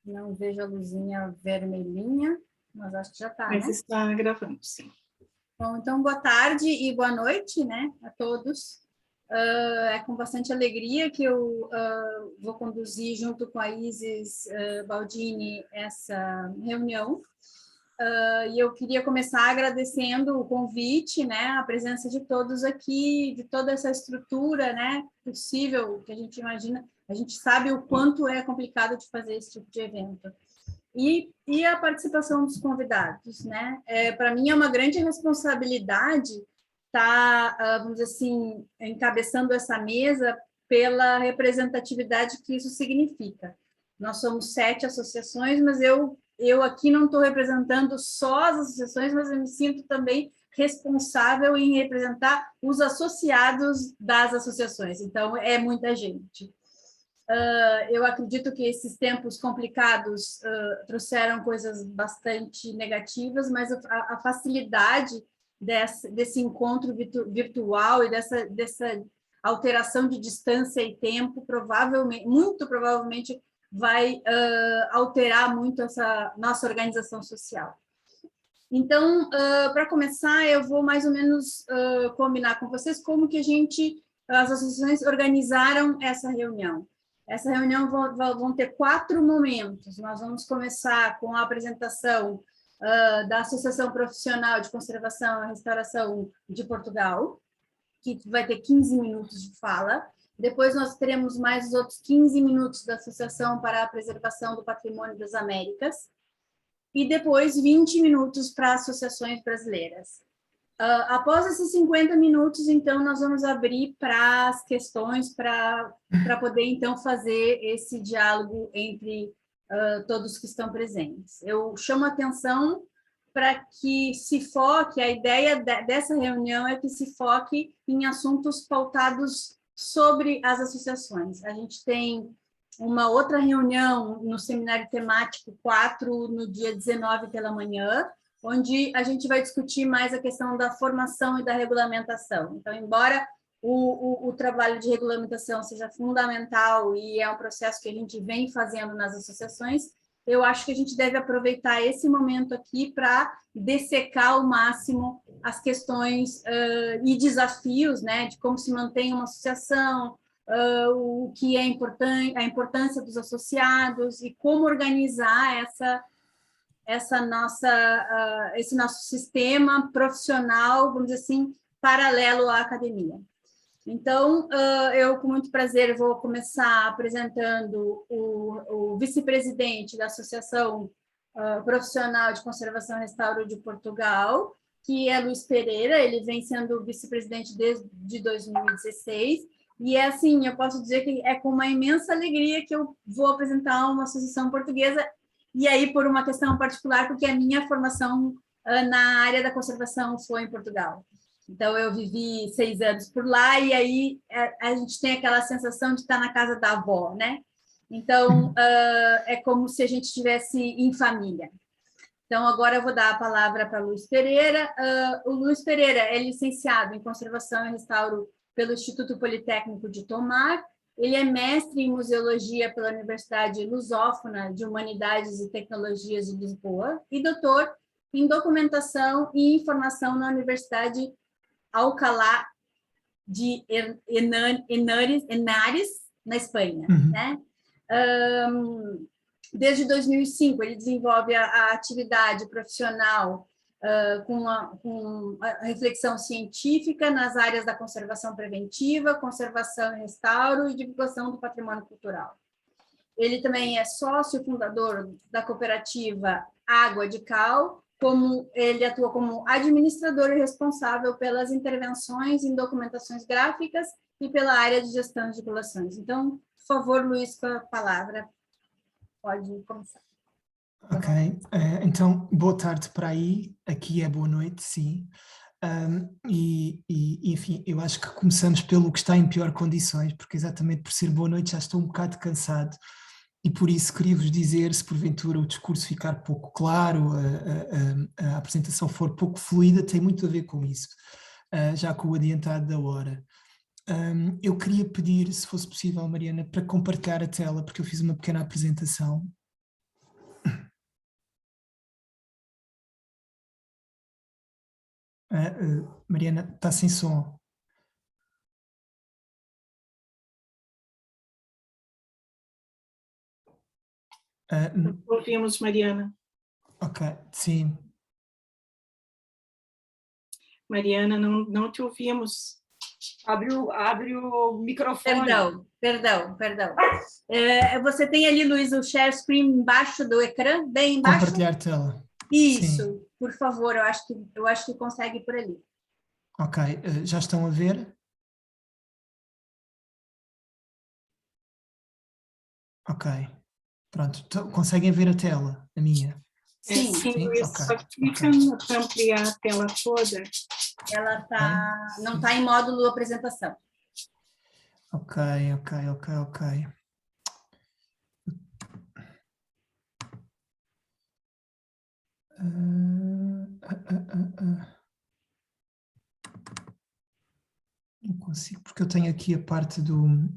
Não vejo a luzinha vermelhinha, mas acho que já está, Mas né? está gravando, sim. Bom, então, boa tarde e boa noite, né, a todos. É com bastante alegria que eu vou conduzir, junto com a Isis Baldini, essa reunião. E eu queria começar agradecendo o convite, né, a presença de todos aqui, de toda essa estrutura, né, possível, que a gente imagina. A gente sabe o quanto é complicado de fazer esse tipo de evento. E a participação dos convidados, né? Para mim é uma grande responsabilidade estar, vamos dizer assim, encabeçando essa mesa pela representatividade que isso significa. Nós somos 7 associações, mas eu aqui não estou representando só as associações, mas eu me sinto também responsável em representar os associados das associações. Então, é muita gente. Eu acredito que esses tempos complicados trouxeram coisas bastante negativas, mas a facilidade desse encontro virtual e dessa alteração de distância e tempo, muito provavelmente, vai alterar muito essa nossa organização social. Então, para começar, eu vou mais ou menos combinar com vocês como que as associações organizaram essa reunião. Essa reunião vão ter 4 momentos. Nós vamos começar com a apresentação da Associação Profissional de Conservação e Restauração de Portugal, que vai ter 15 minutos de fala. Depois nós teremos mais os outros 15 minutos da Associação para a Preservação do Patrimônio das Américas, e depois 20 minutos para associações brasileiras. Após esses 50 minutos, então, nós vamos abrir para as questões, para poder, então, fazer esse diálogo entre todos que estão presentes. Eu chamo a atenção para que se foque, a ideia dessa reunião é que se foque em assuntos pautados sobre as associações. A gente tem uma outra reunião no Seminário Temático 4, no dia 19 pela manhã, onde a gente vai discutir mais a questão da formação e da regulamentação. Então, embora o trabalho de regulamentação seja fundamental e é um processo que a gente vem fazendo nas associações, eu acho que a gente deve aproveitar esse momento aqui para dessecar ao máximo as questões e desafios, né, de como se mantém uma associação, o que é importante, a importância dos associados e como organizar esse nosso sistema profissional, vamos dizer assim, paralelo à academia. Então, eu, com muito prazer, vou começar apresentando o vice-presidente da Associação Profissional de Conservação e Restauro de Portugal, que é Luís Pereira. Ele vem sendo vice-presidente desde 2016, e é assim, eu posso dizer que é com uma imensa alegria que eu vou apresentar uma associação portuguesa, e aí por uma questão particular, porque a minha formação na área da conservação foi em Portugal. Então, eu vivi 6 anos por lá, e aí a gente tem aquela sensação de estar na casa da avó, né? Então, é como se a gente estivesse em família. Então, agora eu vou dar a palavra para o Luís Pereira. O Luís Pereira é licenciado em Conservação e Restauro pelo Instituto Politécnico de Tomar. Ele é mestre em Museologia pela Universidade Lusófona de Humanidades e Tecnologias de Lisboa e doutor em Documentação e Informação na Universidade Alcalá de Henares, na Espanha. Né? Desde 2005, ele desenvolve a atividade profissional com a reflexão científica nas áreas da conservação preventiva, conservação e restauro e divulgação do patrimônio cultural. Ele também é sócio fundador da cooperativa Água de Cal, ele atua como administrador e responsável pelas intervenções em documentações gráficas e pela área de gestão de coleções. Então, por favor, Luís, com a palavra, pode começar. Ok, então, boa tarde para aí, aqui é boa noite, sim. Enfim, eu acho que começamos pelo que está em pior condições, porque exatamente por ser boa noite já estou um bocado cansado. E por isso queria-vos dizer, se porventura o discurso ficar pouco claro, a apresentação for pouco fluida, tem muito a ver com isso, já com o adiantado da hora. Eu queria pedir, se fosse possível, Mariana, para compartilhar a tela, porque eu fiz uma pequena apresentação. Mariana, está sem som. Ouvimos, Mariana. Ok, sim. Mariana, não te ouvimos. Abre o microfone. Perdão. Você tem ali, Luiz, o share screen embaixo do ecrã, bem embaixo? Compartilhar tela. Isso, Sim. por favor, eu acho que consegue por ali. Ok, já estão a ver? Ok, pronto. Conseguem ver a tela, a minha? Sim, sim, okay. só clica para ampliar a tela toda. Ela não está em módulo apresentação. Ok. Não consigo, porque eu tenho aqui a parte do...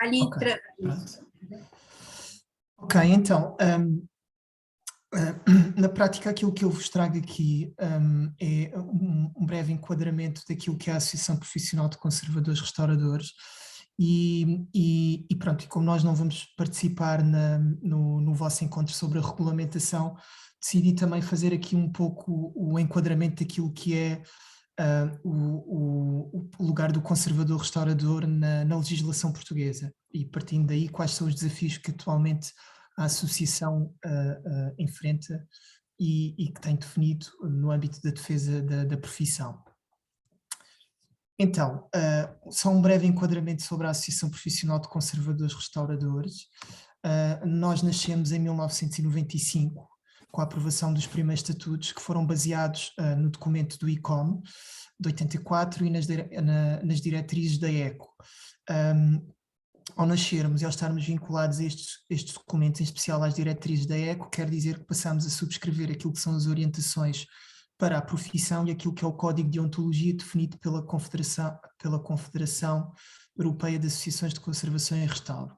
Ali, okay, ok, então, na prática aquilo que eu vos trago aqui é um breve enquadramento daquilo que é a Associação Profissional de Conservadores Restauradores e pronto, e como nós não vamos participar no vosso encontro sobre a regulamentação, decidi também fazer aqui um pouco o enquadramento daquilo que é o lugar do conservador restaurador na legislação portuguesa e partindo daí quais são os desafios que atualmente a associação enfrenta e que tem definido no âmbito da defesa da profissão. Então, só um breve enquadramento sobre a Associação Profissional de Conservadores Restauradores. Nós nascemos em 1995, com a aprovação dos primeiros estatutos, que foram baseados no documento do ICOM, de 84, e nas diretrizes da ECO. Ao nascermos e ao estarmos vinculados a estes documentos, em especial às diretrizes da ECO, quer dizer que passamos a subscrever aquilo que são as orientações para a profissão e aquilo que é o Código de Deontologia definido pela Confederação Europeia de Associações de Conservação e Restauro.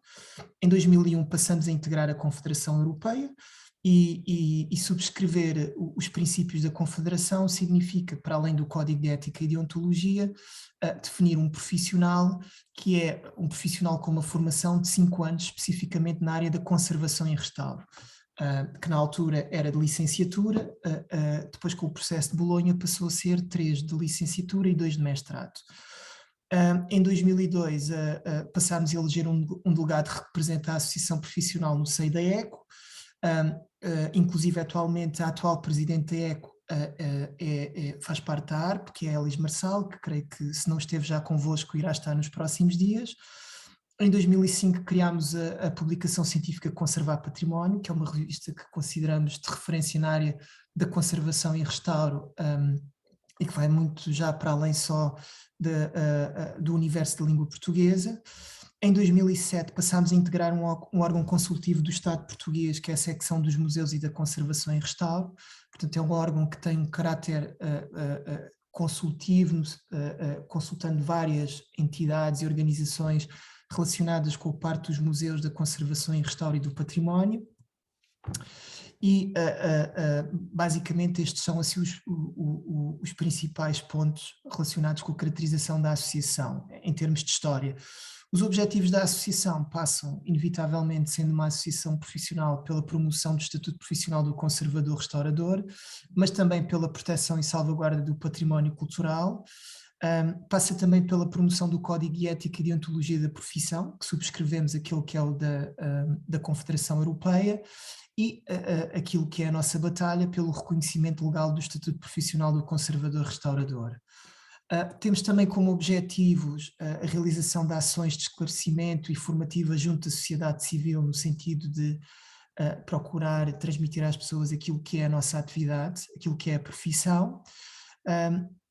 Em 2001 passamos a integrar a Confederação Europeia e subscrever os princípios da Confederação significa, para além do Código de Ética e Deontologia, definir um profissional que é um profissional com uma formação de 5 anos, especificamente na área da conservação e restauro, que na altura era de licenciatura, depois com o processo de Bolonha passou a ser 3 de licenciatura e 2 de mestrado. Em 2002 passámos a eleger um delegado que representa a associação profissional no seio da ECO, inclusive atualmente a atual presidente da ECO faz parte da ARP, que é a Elis Marçal, que creio que se não esteve já convosco irá estar nos próximos dias. Em 2005 criámos a publicação científica Conservar Património, que é uma revista que consideramos de referência na área da conservação e restauro e que vai muito já para além só do universo da língua portuguesa. Em 2007 passámos a integrar um órgão consultivo do Estado português, que é a secção dos museus e da conservação e restauro. Portanto, é um órgão que tem um caráter consultivo, consultando várias entidades e organizações relacionadas com a parte dos museus, da conservação e restauro e do património. E basicamente estes são assim os principais pontos relacionados com a caracterização da associação em termos de história. Os objetivos da associação passam, inevitavelmente, sendo uma associação profissional, pela promoção do Estatuto Profissional do Conservador Restaurador, mas também pela proteção e salvaguarda do património cultural. Passa também pela promoção do Código de Ética e Deontologia da Profissão, que subscrevemos aquele que é o da Confederação Europeia, e aquilo que é a nossa batalha pelo reconhecimento legal do Estatuto Profissional do Conservador Restaurador. Temos também como objetivos a realização de ações de esclarecimento e formativa junto à sociedade civil, no sentido de procurar transmitir às pessoas aquilo que é a nossa atividade, aquilo que é a profissão.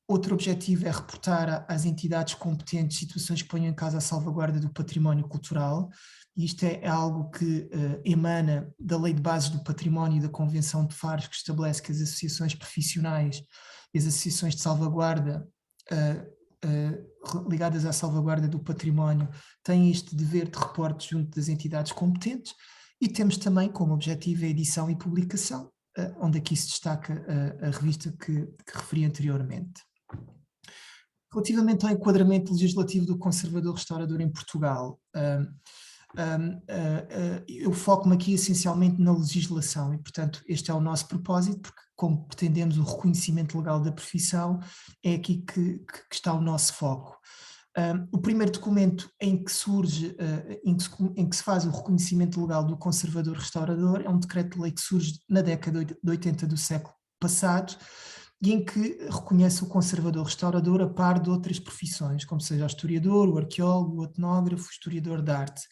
Outro objetivo é reportar às entidades competentes situações que ponham em causa a salvaguarda do património cultural. Isto é algo que emana da Lei de Bases do Património e da Convenção de Faros, que estabelece que as associações profissionais e as associações de salvaguarda ligadas à salvaguarda do património têm este dever de reporte junto das entidades competentes E temos também como objetivo a edição e publicação, onde aqui se destaca a revista que referi anteriormente. Relativamente ao enquadramento legislativo do conservador restaurador em Portugal, eu foco-me aqui essencialmente na legislação e, portanto, este é o nosso propósito, porque como pretendemos o reconhecimento legal da profissão, é aqui que está o nosso foco. O primeiro documento em que surge, em que se faz o reconhecimento legal do conservador restaurador é um decreto-lei que surge na década de 80 do século passado e em que reconhece o conservador restaurador a par de outras profissões, como seja o historiador, o arqueólogo, o etnógrafo, o historiador de arte.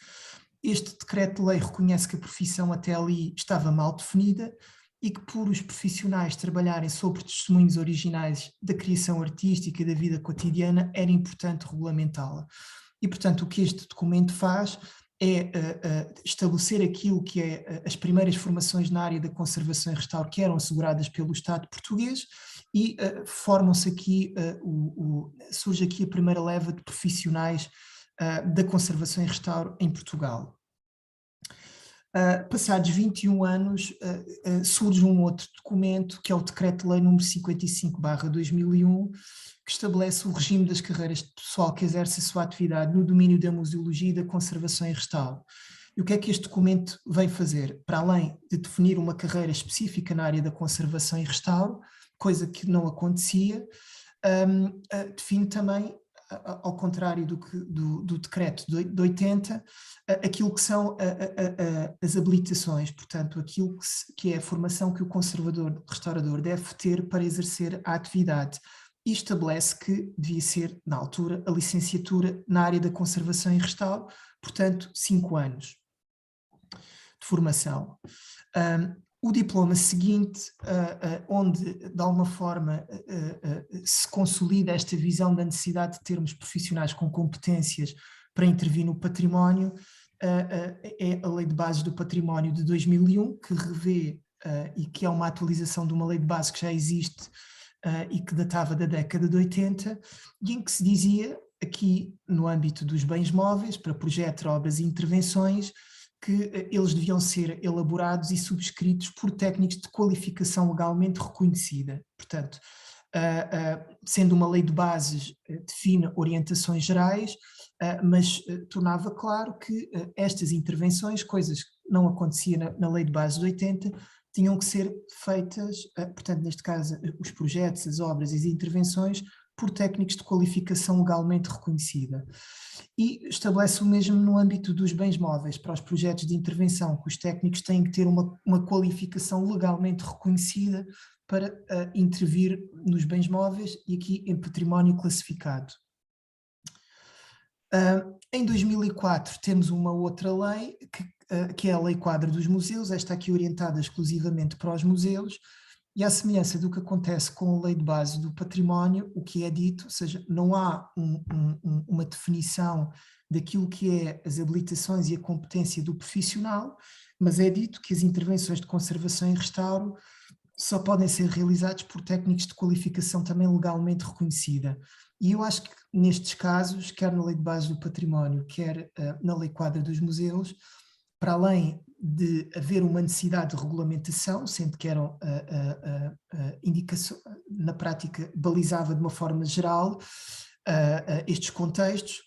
Este decreto-lei reconhece que a profissão até ali estava mal definida e que, por os profissionais trabalharem sobre testemunhos originais da criação artística e da vida cotidiana, era importante regulamentá-la. E, portanto, o que este documento faz é estabelecer aquilo que é as primeiras formações na área da conservação e restauro que eram asseguradas pelo Estado português e formam-se aqui, surge aqui a primeira leva de profissionais da conservação e restauro em Portugal. Passados 21 anos, surge um outro documento, que é o Decreto-Lei número 55/2001, que estabelece o regime das carreiras de pessoal que exerce a sua atividade no domínio da museologia e da conservação e restauro. E o que é que este documento vem fazer? Para além de definir uma carreira específica na área da conservação e restauro, coisa que não acontecia, define também, ao contrário do decreto de 80, aquilo que são as habilitações, portanto, aquilo que é a formação que o conservador-restaurador deve ter para exercer a atividade. E estabelece que devia ser, na altura, a licenciatura na área da conservação e restauro, portanto, 5 anos de formação. O diploma seguinte, onde de alguma forma se consolida esta visão da necessidade de termos profissionais com competências para intervir no património, é a Lei de Bases do Património de 2001, que revê e que é uma atualização de uma lei de base que já existe e que datava da década de 80, e em que se dizia, aqui no âmbito dos bens móveis, para projetos, obras e intervenções, que eles deviam ser elaborados e subscritos por técnicos de qualificação legalmente reconhecida. Portanto, sendo uma lei de bases, define orientações gerais, mas tornava claro que estas intervenções, coisas que não aconteciam na lei de bases de 80, tinham que ser feitas, portanto, neste caso, os projetos, as obras e as intervenções, por técnicos de qualificação legalmente reconhecida. E estabelece o mesmo no âmbito dos bens móveis, para os projetos de intervenção, que os técnicos têm que ter uma qualificação legalmente reconhecida para intervir nos bens móveis e aqui em património classificado. Em 2004 temos uma outra lei, que é a Lei Quadro dos Museus, esta aqui orientada exclusivamente para os museus, e à semelhança do que acontece com a Lei de Base do Património, o que é dito, ou seja, não há uma definição daquilo que é as habilitações e a competência do profissional, mas é dito que as intervenções de conservação e restauro só podem ser realizadas por técnicos de qualificação também legalmente reconhecida. E eu acho que nestes casos, quer na Lei de Base do Património, quer na Lei Quadro dos Museus, para além de haver uma necessidade de regulamentação, sendo que eram indicações, na prática balizava de uma forma geral estes contextos,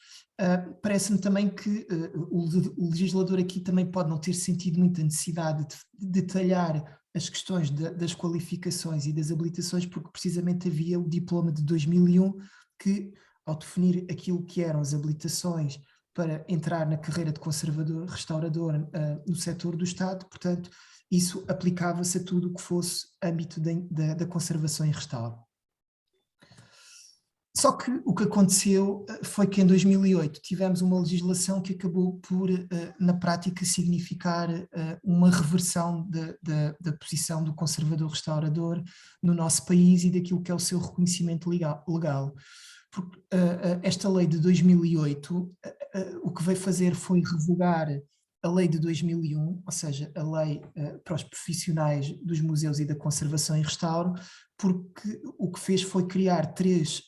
parece-me também que o legislador aqui também pode não ter sentido muita necessidade de detalhar as questões das qualificações e das habilitações, porque precisamente havia o diploma de 2001 que, ao definir aquilo que eram as habilitações para entrar na carreira de conservador-restaurador no setor do Estado, portanto, isso aplicava-se a tudo o que fosse âmbito da conservação e restauro. Só que o que aconteceu foi que em 2008 tivemos uma legislação que acabou por, na prática, significar uma reversão da posição do conservador-restaurador no nosso país e daquilo que é o seu reconhecimento legal. Porque esta lei de 2008, o que veio fazer foi revogar a lei de 2001, ou seja, a lei para os profissionais dos museus e da conservação e restauro, porque o que fez foi criar 3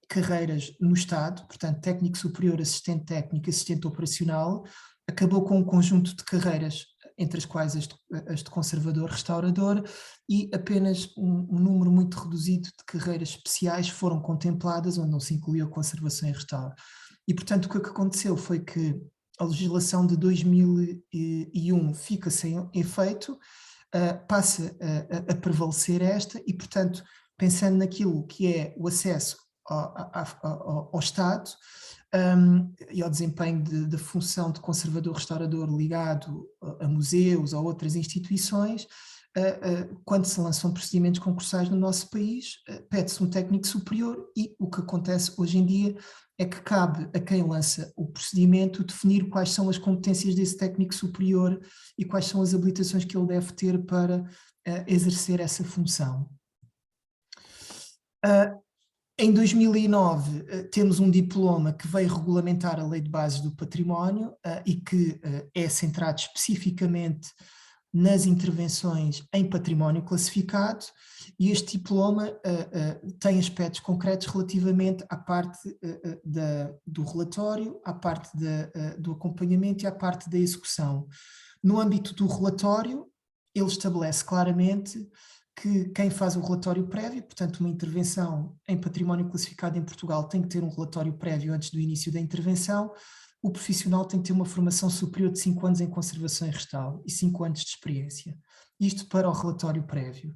carreiras no Estado, portanto, técnico superior, assistente técnico, assistente operacional, acabou com um conjunto de carreiras, entre as quais as de conservador-restaurador, e apenas um número muito reduzido de carreiras especiais foram contempladas, onde não se incluiu a conservação e restauro. E, portanto, o que aconteceu foi que a legislação de 2001 fica sem efeito, passa a prevalecer esta e, portanto, pensando naquilo que é o acesso ao Estado e ao desempenho da função de conservador-restaurador ligado a museus ou outras instituições, quando se lançam procedimentos concursais no nosso país, pede-se um técnico superior e o que acontece hoje em dia é que cabe a quem lança o procedimento definir quais são as competências desse técnico superior e quais são as habilitações que ele deve ter para exercer essa função. Em 2009 temos um diploma que veio regulamentar a Lei de Bases do Património e que é centrado especificamente nas intervenções em património classificado, e este diploma tem aspectos concretos relativamente à parte do relatório, à parte do acompanhamento e à parte da execução. No âmbito do relatório, ele estabelece claramente que quem faz o relatório prévio, portanto uma intervenção em património classificado em Portugal tem que ter um relatório prévio antes do início da intervenção, o profissional tem que ter uma formação superior de 5 anos em conservação e restauro e 5 anos de experiência. Isto para o relatório prévio.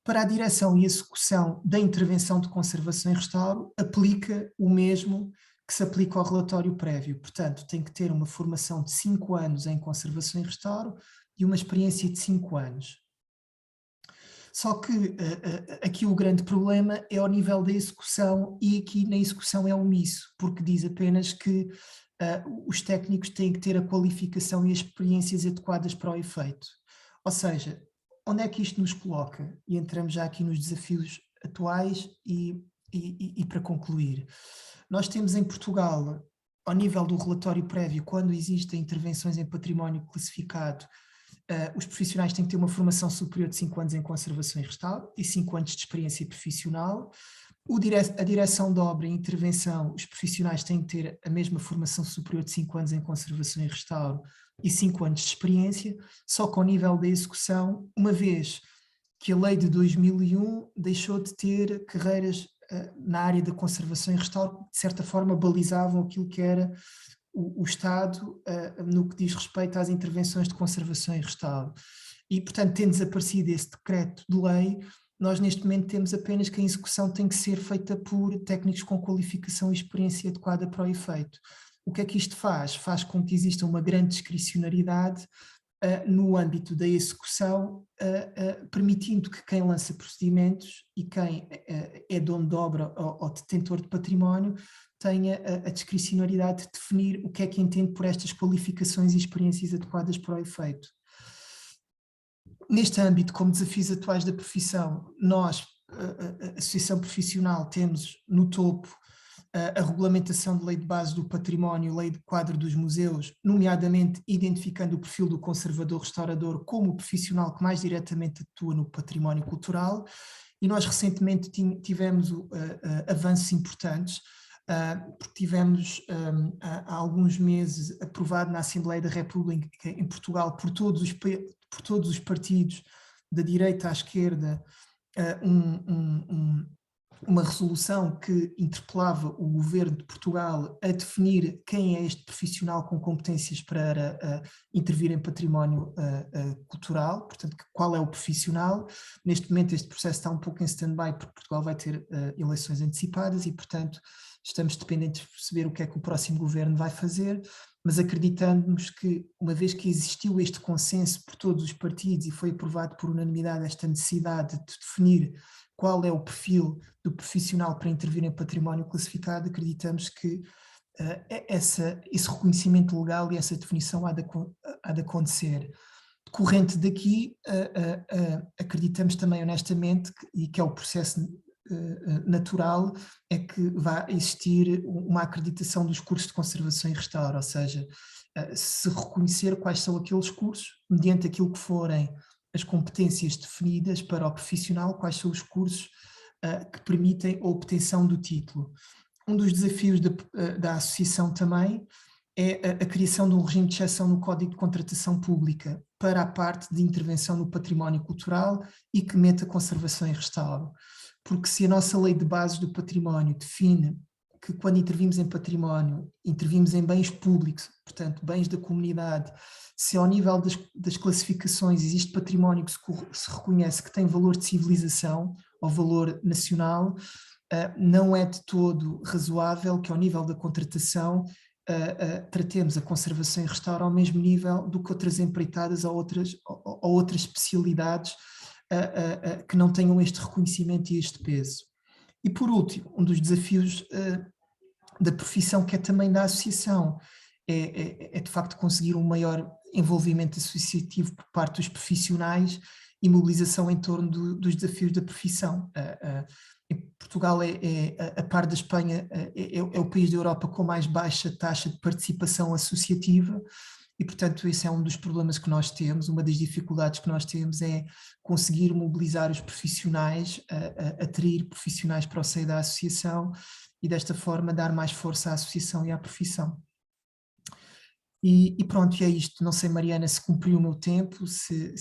Para a direção e execução da intervenção de conservação e restauro, aplica o mesmo que se aplica ao relatório prévio. Portanto, tem que ter uma formação de 5 anos em conservação e restauro e uma experiência de 5 anos. Só que aqui o grande problema é ao nível da execução, e aqui na execução é omisso, porque diz apenas que os técnicos têm que ter a qualificação e as experiências adequadas para o efeito. Ou seja, onde é que isto nos coloca? E entramos já aqui nos desafios atuais e para concluir. Nós temos em Portugal, ao nível do relatório prévio, quando existem intervenções em património classificado, os profissionais têm que ter uma formação superior de 5 anos em conservação e restauro e 5 anos de experiência profissional. A direção de obra e intervenção, os profissionais têm que ter a mesma formação superior de 5 anos em conservação e restauro e 5 anos de experiência, só que ao nível da execução, uma vez que a lei de 2001 deixou de ter carreiras na área da conservação e restauro, de certa forma balizavam aquilo que era o Estado no que diz respeito às intervenções de conservação e restauro. E, portanto, tendo desaparecido esse decreto de lei, nós neste momento temos apenas que a execução tem que ser feita por técnicos com qualificação e experiência adequada para o efeito. O que é que isto faz? Faz com que exista uma grande discricionariedade no âmbito da execução, permitindo que quem lança procedimentos e quem é dono de obra ou detentor de património tenha a discricionariedade de definir o que é que entende por estas qualificações e experiências adequadas para o efeito. Neste âmbito, como desafios atuais da profissão, nós, a Associação Profissional, temos no topo a regulamentação de Lei de Base do Património, Lei de Quadro dos Museus, nomeadamente identificando o perfil do conservador-restaurador como o profissional que mais diretamente atua no património cultural, e nós recentemente tivemos avanços importantes, porque tivemos há alguns meses aprovado na Assembleia da República em Portugal por todos os partidos, da direita à esquerda, uma resolução que interpelava o governo de Portugal a definir quem é este profissional com competências para intervir em património cultural, portanto, qual é o profissional. Neste momento este processo está um pouco em stand-by porque Portugal vai ter eleições antecipadas e, portanto, estamos dependentes de perceber o que é que o próximo governo vai fazer, mas acreditamos que, uma vez que existiu este consenso por todos os partidos e foi aprovado por unanimidade esta necessidade de definir qual é o perfil do profissional para intervir em património classificado, acreditamos que esse reconhecimento legal e essa definição há de acontecer. Decorrente daqui, acreditamos também honestamente, e que é o processo natural, é que vai existir uma acreditação dos cursos de conservação e restauro, ou seja, se reconhecer quais são aqueles cursos, mediante aquilo que forem as competências definidas para o profissional, quais são os cursos que permitem a obtenção do título. Um dos desafios da associação também é a criação de um regime de exceção no Código de Contratação Pública para a parte de intervenção no património cultural e que meta conservação e restauro. Porque se a nossa lei de bases do património define que quando intervimos em património, intervimos em bens públicos, portanto, bens da comunidade, se ao nível das classificações existe património que se reconhece que tem valor de civilização ou valor nacional, não é de todo razoável que ao nível da contratação tratemos a conservação e restauro ao mesmo nível do que outras empreitadas ou outras especialidades que não tenham este reconhecimento e este peso. E por último, um dos desafios da profissão, que é também da associação, é de facto conseguir um maior envolvimento associativo por parte dos profissionais e mobilização em torno dos desafios da profissão. Portugal a par da Espanha, é o país da Europa com mais baixa taxa de participação associativa e, portanto, esse é um dos problemas que nós temos. Uma das dificuldades que nós temos é conseguir mobilizar os profissionais, atrair profissionais para o seio da associação e, desta forma, dar mais força à associação e à profissão. E pronto, e é isto. Não sei, Mariana, se cumpriu o meu tempo, se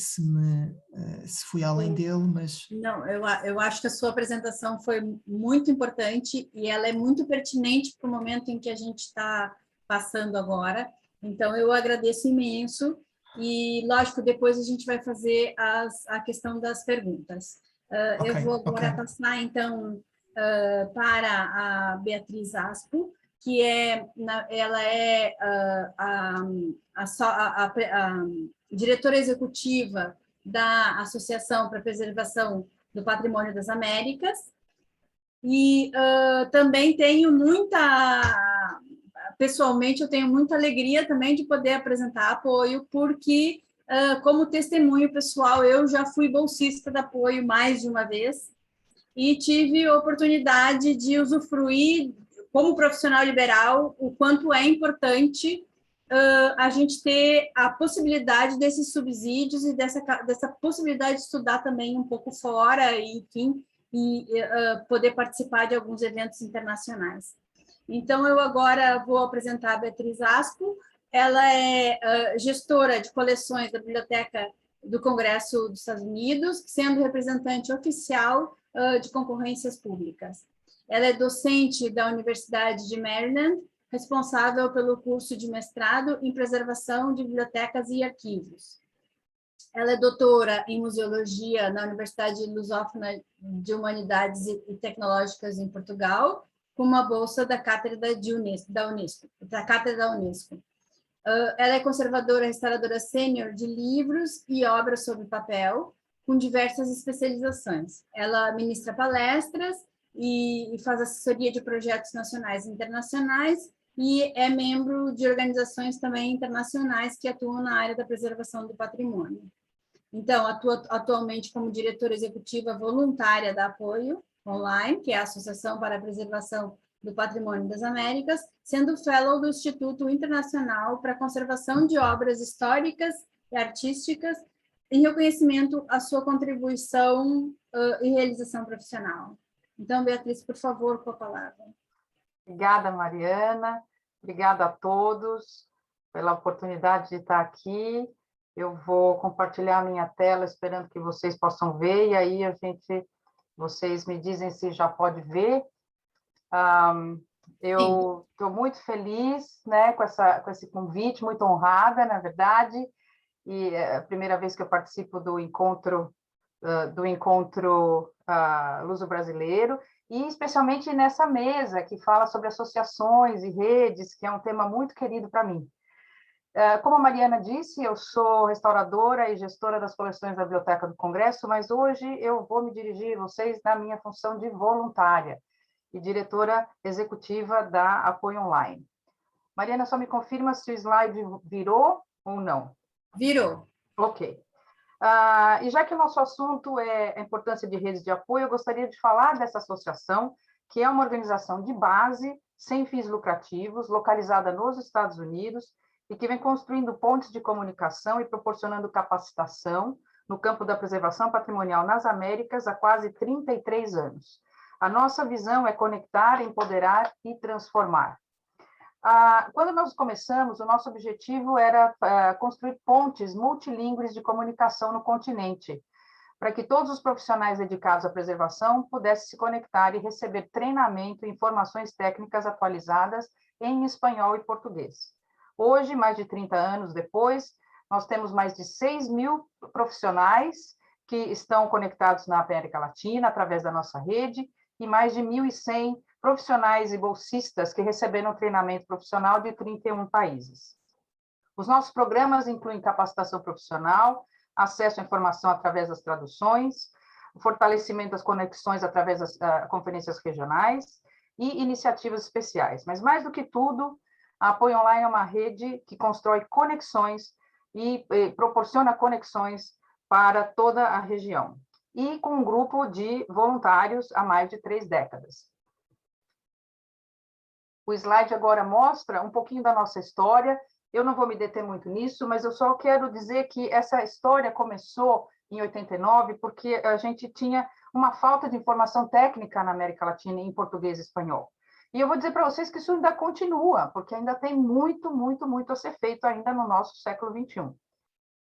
fui além dele, mas... Não, eu acho que a sua apresentação foi muito importante e ela é muito pertinente para o momento em que a gente está passando agora. Então, eu agradeço imenso e, lógico, depois a gente vai fazer a questão das perguntas. Eu vou agora passar, então, para a Beatriz Aspo, que ela é a diretora executiva da Associação para a Preservação do Patrimônio das Américas, e também pessoalmente, eu tenho muita alegria também de poder apresentar apoio, porque, como testemunho pessoal, eu já fui bolsista de apoio mais de uma vez, e tive a oportunidade de usufruir, como profissional liberal, o quanto é importante a gente ter a possibilidade desses subsídios e dessa possibilidade de estudar também um pouco fora, e, enfim, poder participar de alguns eventos internacionais. Então, eu agora vou apresentar a Beatriz Aspo. Ela é gestora de coleções da Biblioteca do Congresso dos Estados Unidos, sendo representante oficial de concorrências públicas. Ela é docente da Universidade de Maryland, responsável pelo curso de mestrado em preservação de bibliotecas e arquivos. Ela é doutora em museologia na Universidade Lusófona de Humanidades e Tecnológicas em Portugal, com uma bolsa da cátedra da Unesco. Ela é conservadora e restauradora sênior de livros e obras sobre papel, com diversas especializações. Ela ministra palestras e faz assessoria de projetos nacionais e internacionais, e é membro de organizações também internacionais que atuam na área da preservação do patrimônio. Então, atua atualmente como diretora executiva voluntária da Apoio Online, que é a Associação para a Preservação do Patrimônio das Américas, sendo fellow do Instituto Internacional para a Conservação de Obras Históricas e Artísticas, em reconhecimento à sua contribuição e realização profissional. Então, Beatriz, por favor, com a palavra. Obrigada, Mariana. Obrigada a todos pela oportunidade de estar aqui. Eu vou compartilhar a minha tela, esperando que vocês possam ver, e aí vocês me dizem se já pode ver. Eu estou muito feliz, né, com esse convite, muito honrada, na verdade, e é a primeira vez que eu participo do encontro luso-brasileiro, e especialmente nessa mesa que fala sobre associações e redes, que é um tema muito querido para mim. Como a Mariana disse, eu sou restauradora e gestora das coleções da Biblioteca do Congresso, mas hoje eu vou me dirigir a vocês na minha função de voluntária e diretora executiva da Apoio Online. Mariana, só me confirma se o slide virou ou não. Virou. Ok. E já que o nosso assunto é a importância de redes de apoio, eu gostaria de falar dessa associação, que é uma organização de base, sem fins lucrativos, localizada nos Estados Unidos, e que vem construindo pontes de comunicação e proporcionando capacitação no campo da preservação patrimonial nas Américas há quase 33 anos. A nossa visão é conectar, empoderar e transformar. Quando nós começamos, o nosso objetivo era construir pontes multilingües de comunicação no continente, para que todos os profissionais dedicados à preservação pudessem se conectar e receber treinamento e informações técnicas atualizadas em espanhol e português. Hoje, mais de 30 anos depois, nós temos mais de 6.000 profissionais que estão conectados na América Latina através da nossa rede e mais de 1.100 profissionais e bolsistas que receberam treinamento profissional de 31 países. Os nossos programas incluem capacitação profissional, acesso à informação através das traduções, o fortalecimento das conexões através das conferências regionais e iniciativas especiais. Mas, mais do que tudo, a Apoio Online é uma rede que constrói conexões e proporciona conexões para toda a região, e com um grupo de voluntários há mais de 3 décadas. O slide agora mostra um pouquinho da nossa história. Eu não vou me deter muito nisso, mas eu só quero dizer que essa história começou em 89, porque a gente tinha uma falta de informação técnica na América Latina em português e espanhol. E eu vou dizer para vocês que isso ainda continua, porque ainda tem muito, muito, muito a ser feito ainda no nosso século XXI.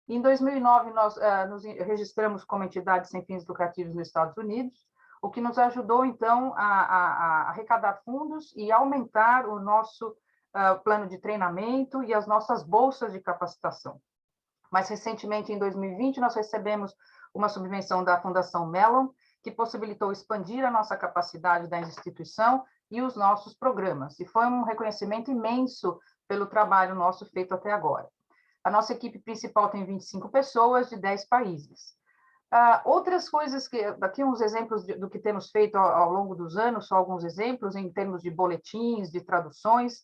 Em 2009, nós nos registramos como entidade sem fins lucrativos nos Estados Unidos, o que nos ajudou, então, a arrecadar fundos e aumentar o nosso plano de treinamento e as nossas bolsas de capacitação. Mais recentemente, em 2020, nós recebemos uma subvenção da Fundação Mellon, que possibilitou expandir a nossa capacidade da instituição e os nossos programas. E foi um reconhecimento imenso pelo trabalho nosso feito até agora. A nossa equipe principal tem 25 pessoas de 10 países. Outras coisas, aqui uns exemplos do que temos feito ao longo dos anos, só alguns exemplos em termos de boletins, de traduções,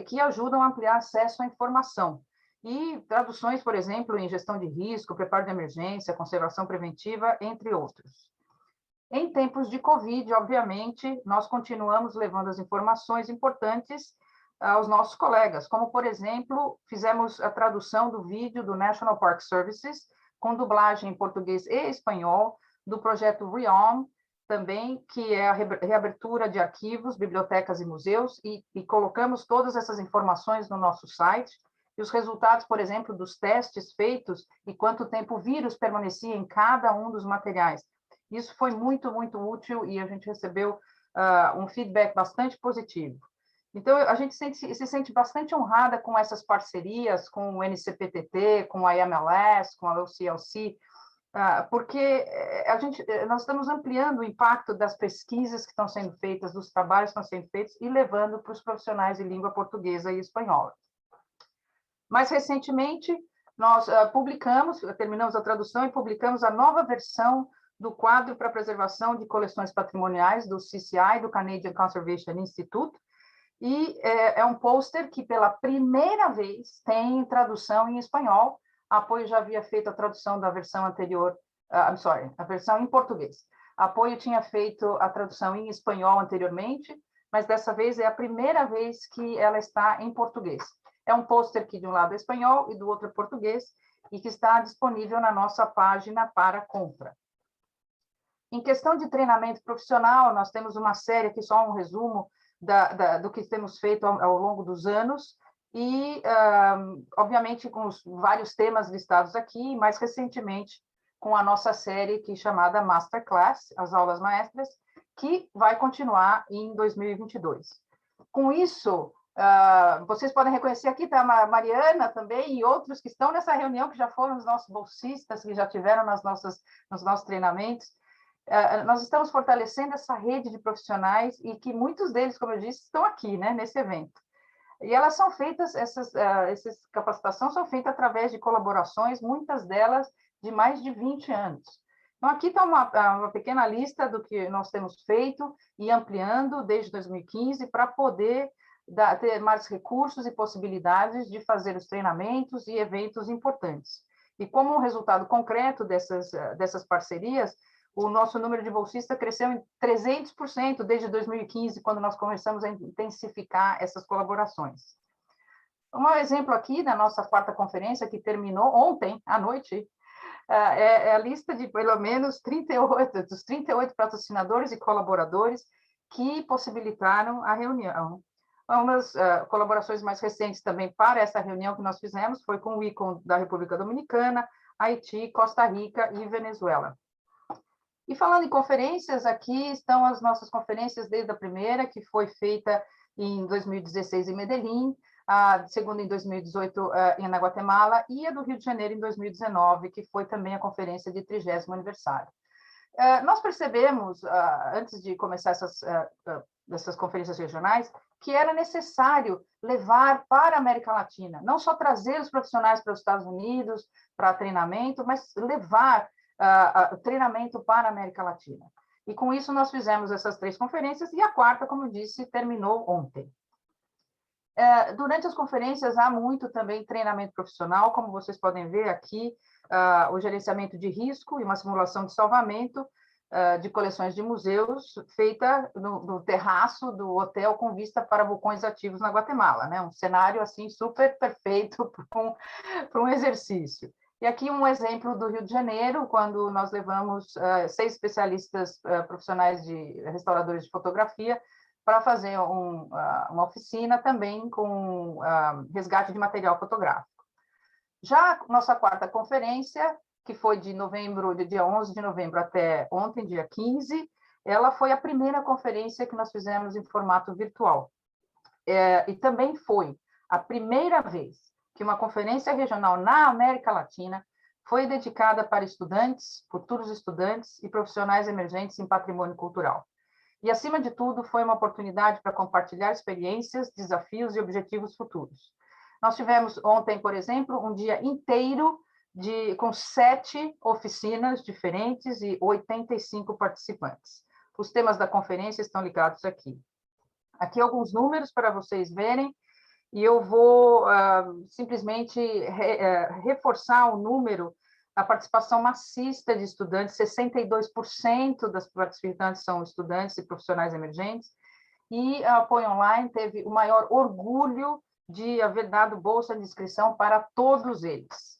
que ajudam a ampliar acesso à informação. E traduções, por exemplo, em gestão de risco, preparo de emergência, conservação preventiva, entre outros. Em tempos de Covid, obviamente, nós continuamos levando as informações importantes aos nossos colegas, como, por exemplo, fizemos a tradução do vídeo do National Park Services, com dublagem em português e espanhol, do projeto REARM, também, que é a reabertura de arquivos, bibliotecas e museus, e colocamos todas essas informações no nosso site, e os resultados, por exemplo, dos testes feitos e quanto tempo o vírus permanecia em cada um dos materiais. Isso foi muito, muito útil e a gente recebeu um feedback bastante positivo. Então, a gente se sente bastante honrada com essas parcerias, com o NCPTT, com a IMLS, com a OCLC, porque nós estamos ampliando o impacto das pesquisas que estão sendo feitas, dos trabalhos que estão sendo feitos, e levando para os profissionais de língua portuguesa e espanhola. Mais recentemente, nós terminamos a tradução e publicamos a nova versão do quadro para preservação de coleções patrimoniais do CCI, do Canadian Conservation Institute, e é um pôster que, pela primeira vez, tem tradução em espanhol. A Apoio já havia feito a tradução da versão anterior, a versão em português. A Apoio tinha feito a tradução em espanhol anteriormente, mas dessa vez é a primeira vez que ela está em português. É um pôster que de um lado é espanhol e do outro é português, e que está disponível na nossa página para compra. Em questão de treinamento profissional, nós temos uma série aqui, só um resumo, do que temos feito ao longo dos anos, e, obviamente, com os vários temas listados aqui, mais recentemente, com a nossa série que é chamada Masterclass, as aulas maestras, que vai continuar em 2022. Com isso, vocês podem reconhecer aqui, tá, a Mariana também, e outros que estão nessa reunião, que já foram os nossos bolsistas, que já tiveram nos nossos treinamentos. Nós estamos fortalecendo essa rede de profissionais e que muitos deles, como eu disse, estão aqui, né, nesse evento. E elas são feitas, essas capacitações são feitas através de colaborações, muitas delas de mais de 20 anos. Então, aqui está uma pequena lista do que nós temos feito e ampliando desde 2015 para poder ter mais recursos e possibilidades de fazer os treinamentos e eventos importantes. E como um resultado concreto dessas parcerias, o nosso número de bolsistas cresceu em 300% desde 2015, quando nós começamos a intensificar essas colaborações. Um exemplo aqui da nossa 4ª conferência, que terminou ontem à noite, é a lista de pelo menos 38 patrocinadores e colaboradores que possibilitaram a reunião. Umas colaborações mais recentes também para essa reunião que nós fizemos foi com o ICON da República Dominicana, Haiti, Costa Rica e Venezuela. E falando em conferências, aqui estão as nossas conferências desde a primeira, que foi feita em 2016 em Medellín, a segunda em 2018 na Guatemala, e a do Rio de Janeiro em 2019, que foi também a conferência de 30º aniversário. Nós percebemos, antes de começar essas conferências regionais, que era necessário levar para a América Latina, não só trazer os profissionais para os Estados Unidos, para treinamento, mas levar treinamento para a América Latina. E com isso nós fizemos essas 3 conferências, e a quarta, como eu disse, terminou ontem. Durante as conferências há muito também treinamento profissional, como vocês podem ver aqui, o gerenciamento de risco e uma simulação de salvamento de coleções de museus feita no terraço do hotel com vista para vulcões ativos na Guatemala, né? Um cenário assim super perfeito para um exercício. E aqui um exemplo do Rio de Janeiro, quando nós levamos 6 especialistas profissionais de restauradores de fotografia para fazer uma oficina também com resgate de material fotográfico. Já nossa quarta conferência, que foi de dia 11 de novembro até ontem, dia 15, ela foi a primeira conferência que nós fizemos em formato virtual. E também foi a primeira vez que uma conferência regional na América Latina foi dedicada para estudantes, futuros estudantes e profissionais emergentes em patrimônio cultural. E, acima de tudo, foi uma oportunidade para compartilhar experiências, desafios e objetivos futuros. Nós tivemos ontem, por exemplo, um dia inteiro com 7 oficinas diferentes e 85 participantes. Os temas da conferência estão ligados aqui. Aqui alguns números para vocês verem, e eu vou simplesmente reforçar o número da participação maciça de estudantes. 62% das participantes são estudantes e profissionais emergentes, e a Apoio Online teve o maior orgulho de haver dado bolsa de inscrição para todos eles.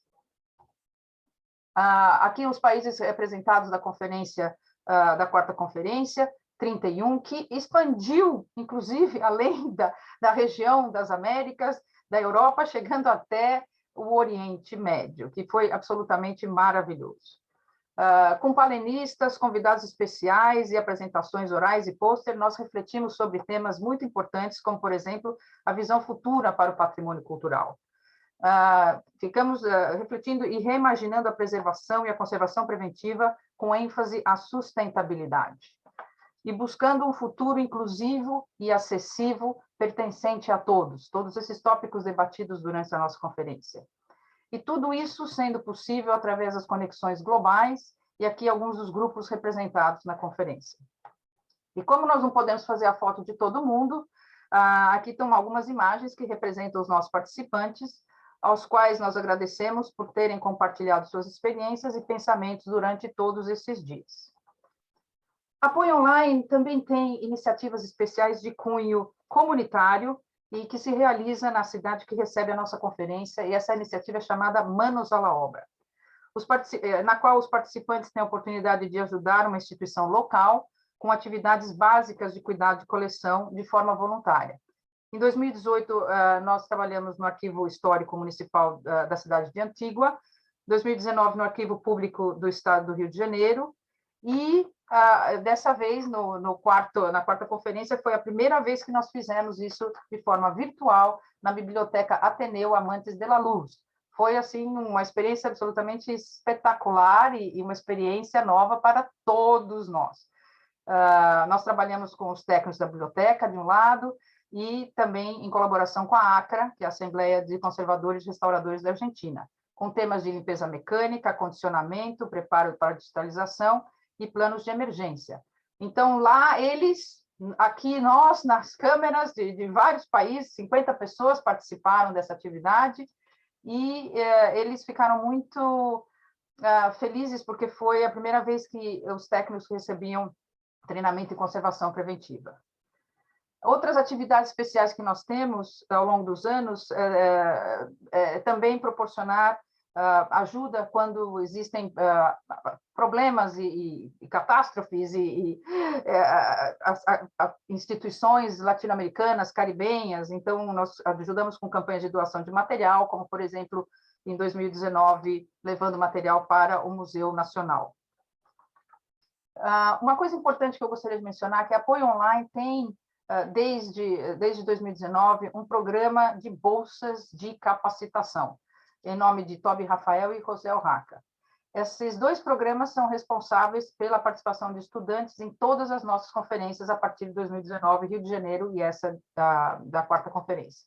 Aqui os países representados da conferência, da quarta conferência, 31, que expandiu, inclusive, além da região das Américas, da Europa, chegando até o Oriente Médio, que foi absolutamente maravilhoso. Com palenistas, convidados especiais e apresentações orais e pôster, nós refletimos sobre temas muito importantes, como, por exemplo, a visão futura para o patrimônio cultural. Ficamos refletindo e reimaginando a preservação e a conservação preventiva com ênfase à sustentabilidade, e buscando um futuro inclusivo e acessível, pertencente a todos esses tópicos debatidos durante a nossa conferência. E tudo isso sendo possível através das conexões globais, e aqui alguns dos grupos representados na conferência. E como nós não podemos fazer a foto de todo mundo, aqui estão algumas imagens que representam os nossos participantes, aos quais nós agradecemos por terem compartilhado suas experiências e pensamentos durante todos esses dias. Apoio Online também tem iniciativas especiais de cunho comunitário e que se realiza na cidade que recebe a nossa conferência, e essa iniciativa é chamada Manos à la Obra, na qual os participantes têm a oportunidade de ajudar uma instituição local com atividades básicas de cuidado de coleção de forma voluntária. Em 2018, nós trabalhamos no Arquivo Histórico Municipal da cidade de Antígua, 2019 no Arquivo Público do Estado do Rio de Janeiro, e dessa vez, na quarta conferência, foi a primeira vez que nós fizemos isso de forma virtual na Biblioteca Ateneu Amantes de la Luz. Foi, assim, uma experiência absolutamente espetacular e uma experiência nova para todos nós. Nós trabalhamos com os técnicos da biblioteca, de um lado, e também em colaboração com a ACRA, que é a Assembleia de Conservadores e Restauradores da Argentina, com temas de limpeza mecânica, acondicionamento, preparo para a digitalização e planos de emergência. Então, lá aqui nós, nas câmeras de vários países, 50 pessoas participaram dessa atividade, e eles ficaram muito felizes, porque foi a primeira vez que os técnicos recebiam treinamento em conservação preventiva. Outras atividades especiais que nós temos ao longo dos anos também proporcionar ajuda quando existem problemas e catástrofes instituições latino-americanas, caribenhas. Então, nós ajudamos com campanhas de doação de material, como, por exemplo, em 2019, levando material para o Museu Nacional. Uma coisa importante que eu gostaria de mencionar é que a Apoio Online tem, desde 2019, um programa de bolsas de capacitação, em nome de Toby Rafael e José Urraca. Esses dois programas são responsáveis pela participação de estudantes em todas as nossas conferências a partir de 2019, Rio de Janeiro, e essa da quarta conferência.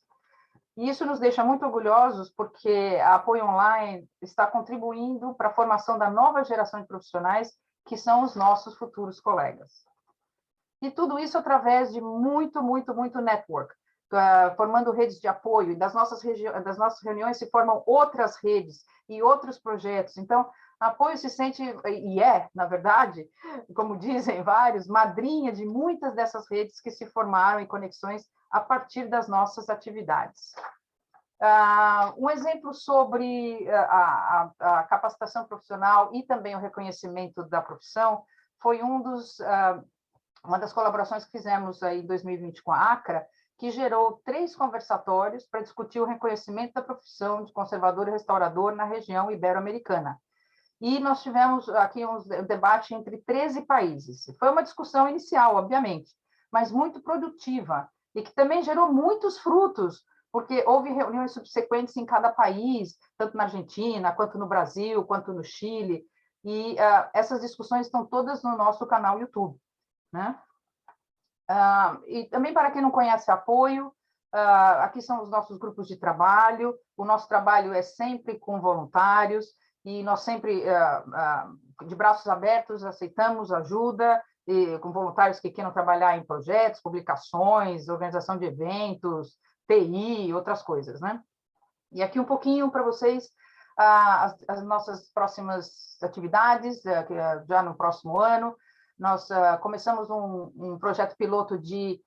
E isso nos deixa muito orgulhosos, porque a Apoio Online está contribuindo para a formação da nova geração de profissionais, que são os nossos futuros colegas. E tudo isso através de muito network, formando redes de apoio, e das nossas reuniões se formam outras redes e outros projetos. Então, a Apoio se sente, e na verdade, como dizem vários, madrinha de muitas dessas redes que se formaram em conexões a partir das nossas atividades. Um exemplo sobre a capacitação profissional e também o reconhecimento da profissão foi uma das colaborações que fizemos aí em 2020 com a ACRA, que gerou 3 conversatórios para discutir o reconhecimento da profissão de conservador e restaurador na região ibero-americana. E nós tivemos aqui um debate entre 13 países. Foi uma discussão inicial, obviamente, mas muito produtiva, e que também gerou muitos frutos, porque houve reuniões subsequentes em cada país, tanto na Argentina, quanto no Brasil, quanto no Chile, e essas discussões estão todas no nosso canal YouTube, né? E também, para quem não conhece Apoio, aqui são os nossos grupos de trabalho. O nosso trabalho é sempre com voluntários, e nós sempre, de braços abertos, aceitamos ajuda, com voluntários que queiram trabalhar em projetos, publicações, organização de eventos, TI, outras coisas, né? E aqui um pouquinho para vocês as nossas próximas atividades, já no próximo ano. Nós começamos um projeto piloto de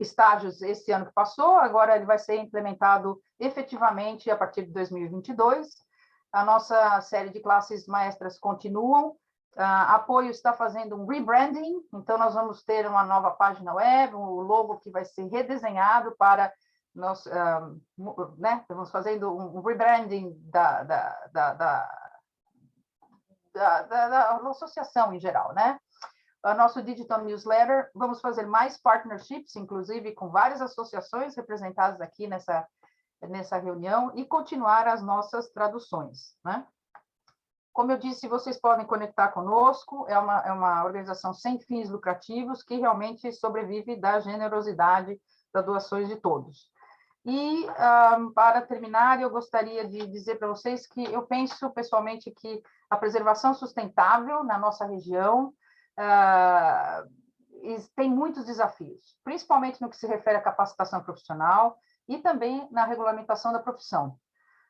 estágios esse ano que passou, agora ele vai ser implementado efetivamente a partir de 2022. A nossa série de classes maestras continuam. Apoio está fazendo um rebranding, então nós vamos ter uma nova página web, um logo que vai ser redesenhado para nós, né? Estamos fazendo um rebranding da associação em geral, né? O nosso Digital Newsletter, vamos fazer mais partnerships, inclusive com várias associações representadas aqui nessa reunião, e continuar as nossas traduções, né? Como eu disse, vocês podem conectar conosco, é uma organização sem fins lucrativos que realmente sobrevive da generosidade das doações de todos. E, para terminar, eu gostaria de dizer para vocês que eu penso, pessoalmente, que a preservação sustentável na nossa região tem muitos desafios, principalmente no que se refere à capacitação profissional e também na regulamentação da profissão.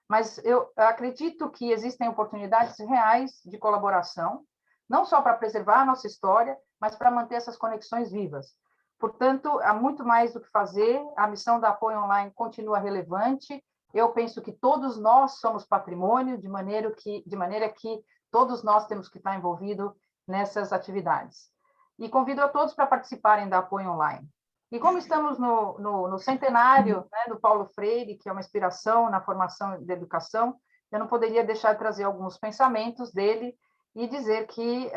Mas eu acredito que existem oportunidades reais de colaboração, não só para preservar a nossa história, mas para manter essas conexões vivas. Portanto, há muito mais do que fazer, a missão da Apoio Online continua relevante. Eu penso que todos nós somos patrimônio, de maneira que todos nós temos que estar envolvidos nessas atividades. E convido a todos para participarem da Apoio Online. E como estamos no centenário, né, do Paulo Freire, que é uma inspiração na formação da educação, eu não poderia deixar de trazer alguns pensamentos dele e dizer que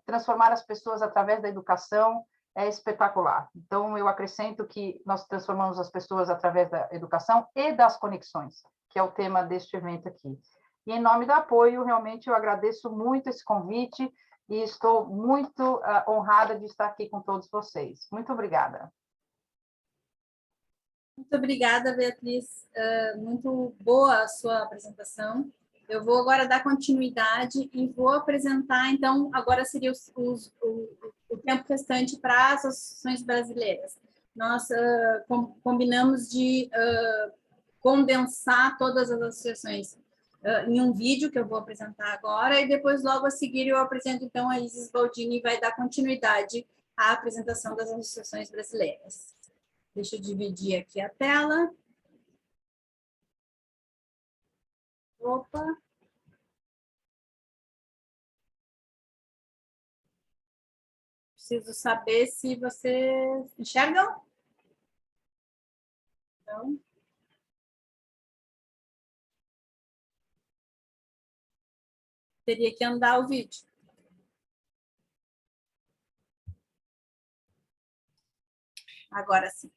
transformar as pessoas através da educação é espetacular. Então, eu acrescento que nós transformamos as pessoas através da educação e das conexões, que é o tema deste evento aqui. E, em nome do Apoio, realmente eu agradeço muito esse convite e estou muito honrada de estar aqui com todos vocês. Muito obrigada. Muito obrigada, Beatriz. Muito boa a sua apresentação. Eu vou agora dar continuidade e vou apresentar, então, agora seria o tempo restante para as associações brasileiras. Nós combinamos de condensar todas as associações em um vídeo que eu vou apresentar agora, e depois, logo a seguir, eu apresento, então, a Isis Baldini, e vai dar continuidade à apresentação das associações brasileiras. Deixa eu dividir aqui a tela. Opa. Preciso saber se vocês enxergam. Então, teria que andar o vídeo. Agora sim.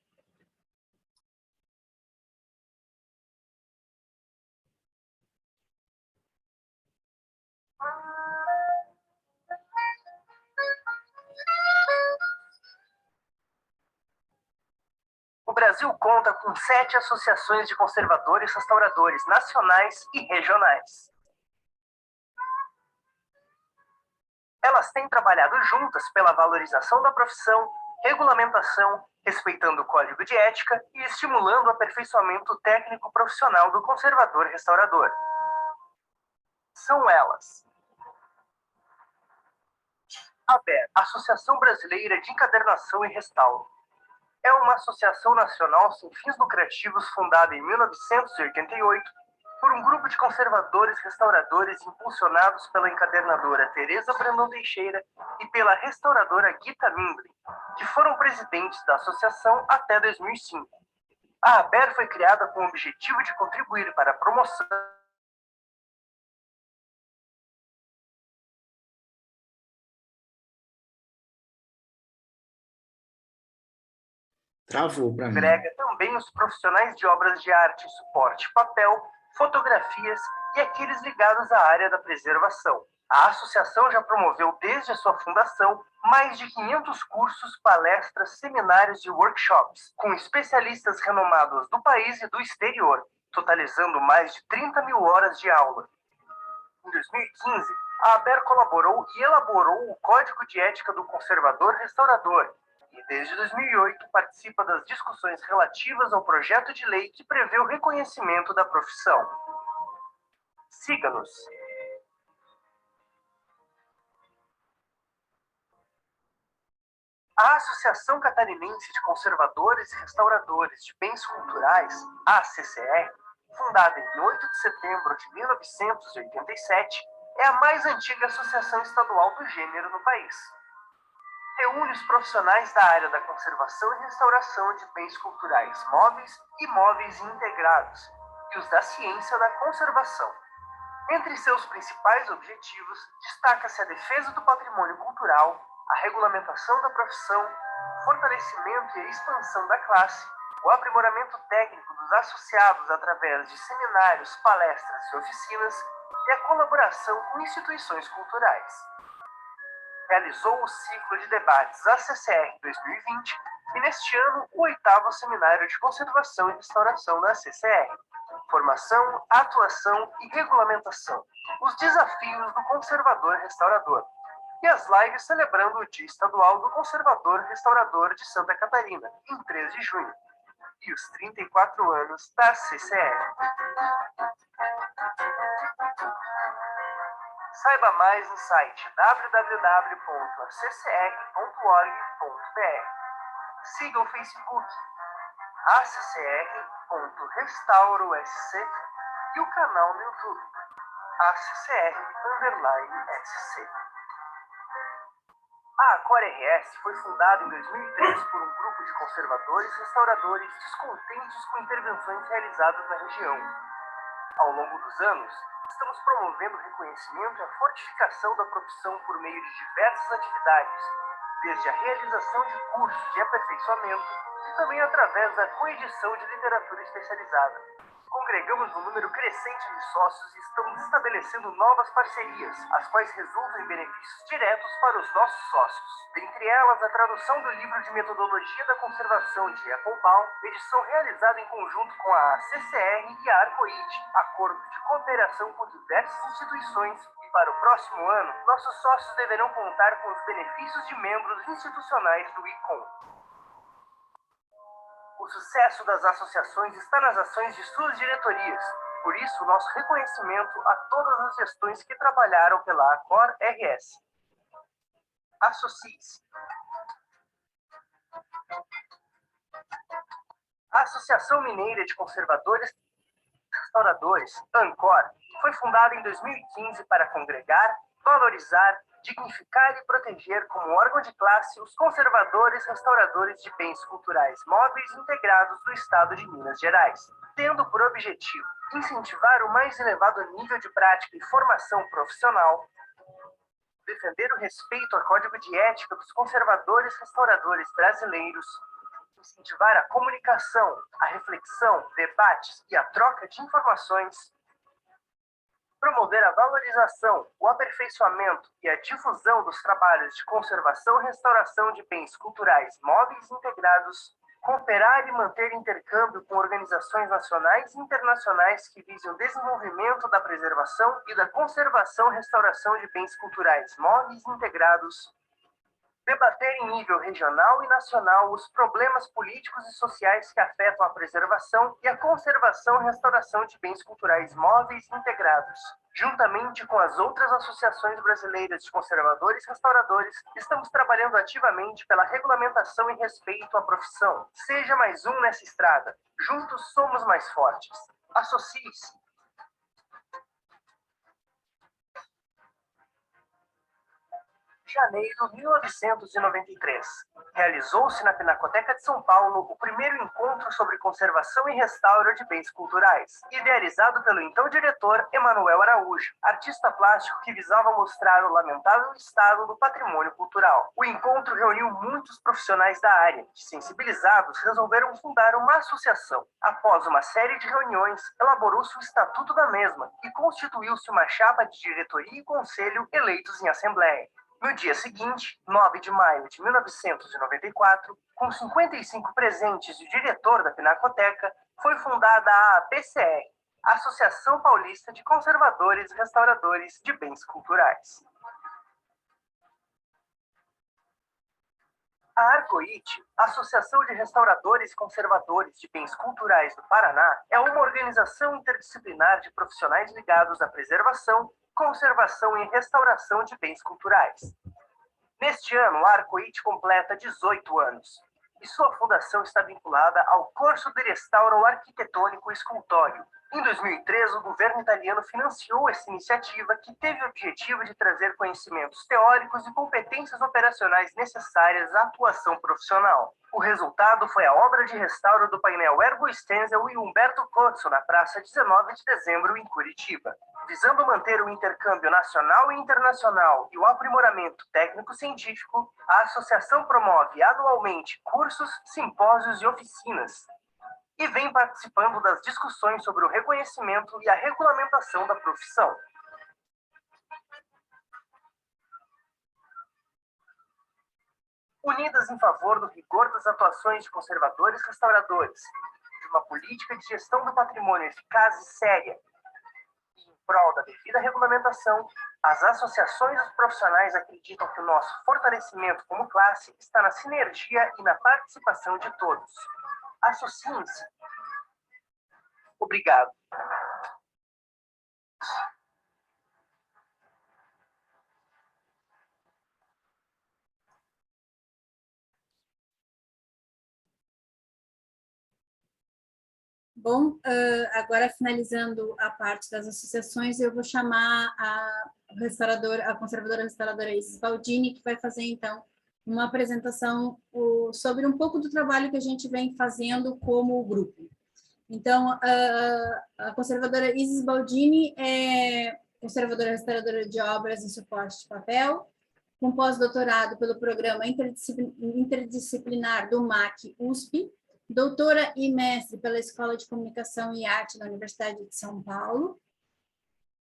O Brasil conta com 7 associações de conservadores restauradores nacionais e regionais. Elas têm trabalhado juntas pela valorização da profissão, regulamentação, respeitando o código de ética e estimulando o aperfeiçoamento técnico profissional do conservador restaurador. São elas: a ABER, Associação Brasileira de Encadernação e Restauro. É uma associação nacional sem fins lucrativos fundada em 1988 por um grupo de conservadores restauradores impulsionados pela encadernadora Teresa Brandão Teixeira e pela restauradora Gita Mindlin, que foram presidentes da associação até 2005. A ABER foi criada com o objetivo de contribuir para a promoção Travou para mim. agrega também os profissionais de obras de arte, suporte, papel, fotografias e aqueles ligados à área da preservação. A associação já promoveu desde a sua fundação mais de 500 cursos, palestras, seminários e workshops, com especialistas renomados do país e do exterior, totalizando mais de 30 mil horas de aula. Em 2015, a ABER colaborou e elaborou o Código de Ética do Conservador Restaurador, e desde 2008 participa das discussões relativas ao projeto de lei que prevê o reconhecimento da profissão. Siga-nos. A Associação Catarinense de Conservadores e Restauradores de Bens Culturais, a ACCR, fundada em 8 de setembro de 1987, é a mais antiga associação estadual do gênero no país. Reúne os profissionais da área da conservação e restauração de bens culturais móveis e móveis integrados, e os da ciência da conservação. Entre seus principais objetivos, destaca-se a defesa do patrimônio cultural, a regulamentação da profissão, o fortalecimento e a expansão da classe, o aprimoramento técnico dos associados através de seminários, palestras e oficinas, e a colaboração com instituições culturais. Realizou o ciclo de debates ACCR 2020 e, neste ano, o 8º Seminário de Conservação e Restauração da ACCR. Formação, atuação e regulamentação. Os desafios do conservador restaurador. E as lives celebrando o Dia Estadual do Conservador Restaurador de Santa Catarina, em 3 de junho. E os 34 anos da ACCR. Saiba mais no site www.accr.org.br. Siga o Facebook ACCR.RestauroSC e o canal no YouTube ACCR_SC. A Acor RS foi fundada em 2003 por um grupo de conservadores e restauradores descontentes com intervenções realizadas na região. Ao longo dos anos, estamos promovendo o reconhecimento e a fortificação da profissão por meio de diversas atividades, desde a realização de cursos de aperfeiçoamento e também através da coedição de literatura especializada. Congregamos um número crescente de sócios e estamos estabelecendo novas parcerias, as quais resultam em benefícios diretos para os nossos sócios. Dentre elas, a tradução do livro de Metodologia da Conservação de Applebaum, edição realizada em conjunto com a ACCR e a Arcoid, acordo de cooperação com diversas instituições. E para o próximo ano, nossos sócios deverão contar com os benefícios de membros institucionais do ICOM. O sucesso das associações está nas ações de suas diretorias. Por isso, nosso reconhecimento a todas as gestões que trabalharam pela Acor RS. Associe-se. A Associação Mineira de Conservadores e Restauradores, ANCOR, foi fundada em 2015 para congregar, valorizar, dignificar e proteger como órgão de classe os conservadores restauradores de bens culturais móveis integrados do Estado de Minas Gerais, tendo por objetivo incentivar o mais elevado nível de prática e formação profissional, defender o respeito ao Código de Ética dos conservadores restauradores brasileiros, incentivar a comunicação, a reflexão, debates e a troca de informações, promover a valorização, o aperfeiçoamento e a difusão dos trabalhos de conservação e restauração de bens culturais móveis integrados, cooperar e manter intercâmbio com organizações nacionais e internacionais que visem o desenvolvimento da preservação e da conservação e restauração de bens culturais móveis integrados, debater em nível regional e nacional os problemas políticos e sociais que afetam a preservação e a conservação e restauração de bens culturais móveis integrados. Juntamente com as outras associações brasileiras de conservadores e restauradores, estamos trabalhando ativamente pela regulamentação e respeito à profissão. Seja mais um nessa estrada. Juntos somos mais fortes. Associe-se. Janeiro de 1993. Realizou-se na Pinacoteca de São Paulo o primeiro encontro sobre conservação e restauro de bens culturais, idealizado pelo então diretor Emanuel Araújo, artista plástico que visava mostrar o lamentável estado do patrimônio cultural. O encontro reuniu muitos profissionais da área, que, sensibilizados, resolveram fundar uma associação. Após uma série de reuniões, elaborou-se o estatuto da mesma e constituiu-se uma chapa de diretoria e conselho eleitos em assembleia. No dia seguinte, 9 de maio de 1994, com 55 presentes e o diretor da Pinacoteca, foi fundada a APCR, Associação Paulista de Conservadores e Restauradores de Bens Culturais. A Arco-IT, Associação de Restauradores e Conservadores de Bens Culturais do Paraná, é uma organização interdisciplinar de profissionais ligados à preservação, conservação e restauração de bens culturais. Neste ano, a Arco-IT completa 18 anos, e sua fundação está vinculada ao Corso de Restauro Arquitetônico e Escultório. Em 2013, o governo italiano financiou essa iniciativa que teve o objetivo de trazer conhecimentos teóricos e competências operacionais necessárias à atuação profissional. O resultado foi a obra de restauro do painel Ergo Stenzel e Humberto Cozzo na Praça 19 de Dezembro, em Curitiba. Visando manter o intercâmbio nacional e internacional e o aprimoramento técnico-científico, a associação promove anualmente cursos, simpósios e oficinas, e vem participando das discussões sobre o reconhecimento e a regulamentação da profissão. Unidas em favor do rigor das atuações de conservadores e restauradores, de uma política de gestão do patrimônio eficaz e séria, e em prol da devida regulamentação, as associações dos profissionais acreditam que o nosso fortalecimento como classe está na sinergia e na participação de todos. Associem-se. Obrigado. Bom, agora finalizando a parte das associações, eu vou chamar a conservadora restauradora Isis Baldini, que vai fazer, então, uma apresentação sobre um pouco do trabalho que a gente vem fazendo como grupo. Então, a conservadora Isis Baldini é conservadora restauradora de obras em suporte de papel, com pós-doutorado pelo programa interdisciplinar do MAC USP, doutora e mestre pela Escola de Comunicação e Arte da Universidade de São Paulo,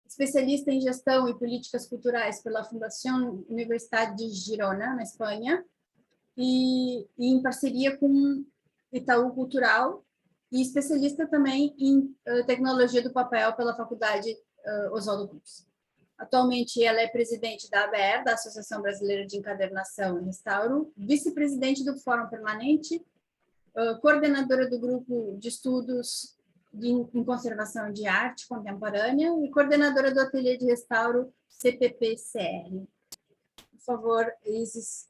especialista em gestão e políticas culturais pela Fundação Universidade de Girona, na Espanha, e em parceria com Itaú Cultural, e especialista também em tecnologia do papel pela Faculdade Oswaldo Cruz. Atualmente, ela é presidente da ABR, da Associação Brasileira de Encadernação e Restauro, vice-presidente do Fórum Permanente, coordenadora do Grupo de Estudos em Conservação de Arte Contemporânea e coordenadora do Ateliê de Restauro CPP-CR. Por favor, Isis,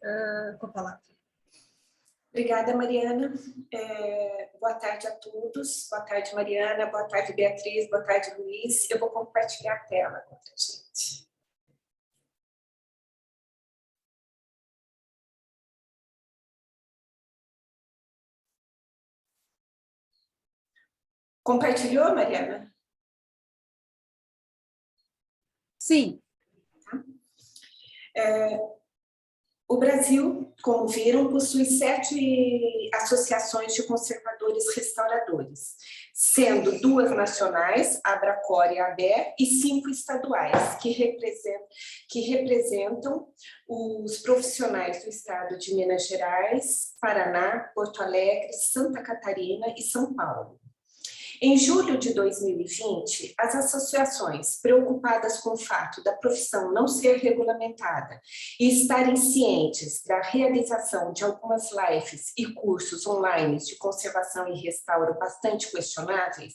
com a palavra. Obrigada, Mariana. Boa tarde a todos. Boa tarde, Mariana. Boa tarde, Beatriz. Boa tarde, Luiz. Eu vou compartilhar a tela agora, gente. Compartilhou, Mariana? Sim. O Brasil, como viram, possui 7 associações de conservadores restauradores, sendo 2 nacionais, a Abracor e a ABER, e 5 estaduais, que representam os profissionais do estado de Minas Gerais, Paraná, Porto Alegre, Santa Catarina e São Paulo. Em julho de 2020, as associações, preocupadas com o fato da profissão não ser regulamentada e estarem cientes da realização de algumas lives e cursos online de conservação e restauro bastante questionáveis,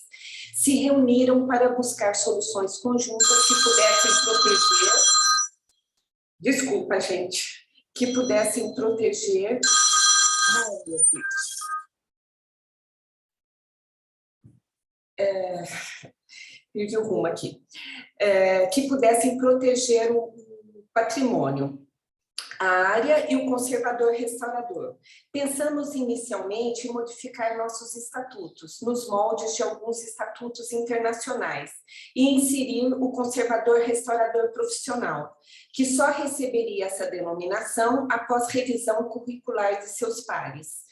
se reuniram para buscar soluções conjuntas que pudessem proteger... Desculpa, gente. Que pudessem proteger... Ai, meu Deus. Perdi o rumo aqui, que pudessem proteger o patrimônio, a área e o conservador restaurador. Pensamos inicialmente em modificar nossos estatutos, nos moldes de alguns estatutos internacionais, e inserir o conservador restaurador profissional, que só receberia essa denominação após revisão curricular de seus pares.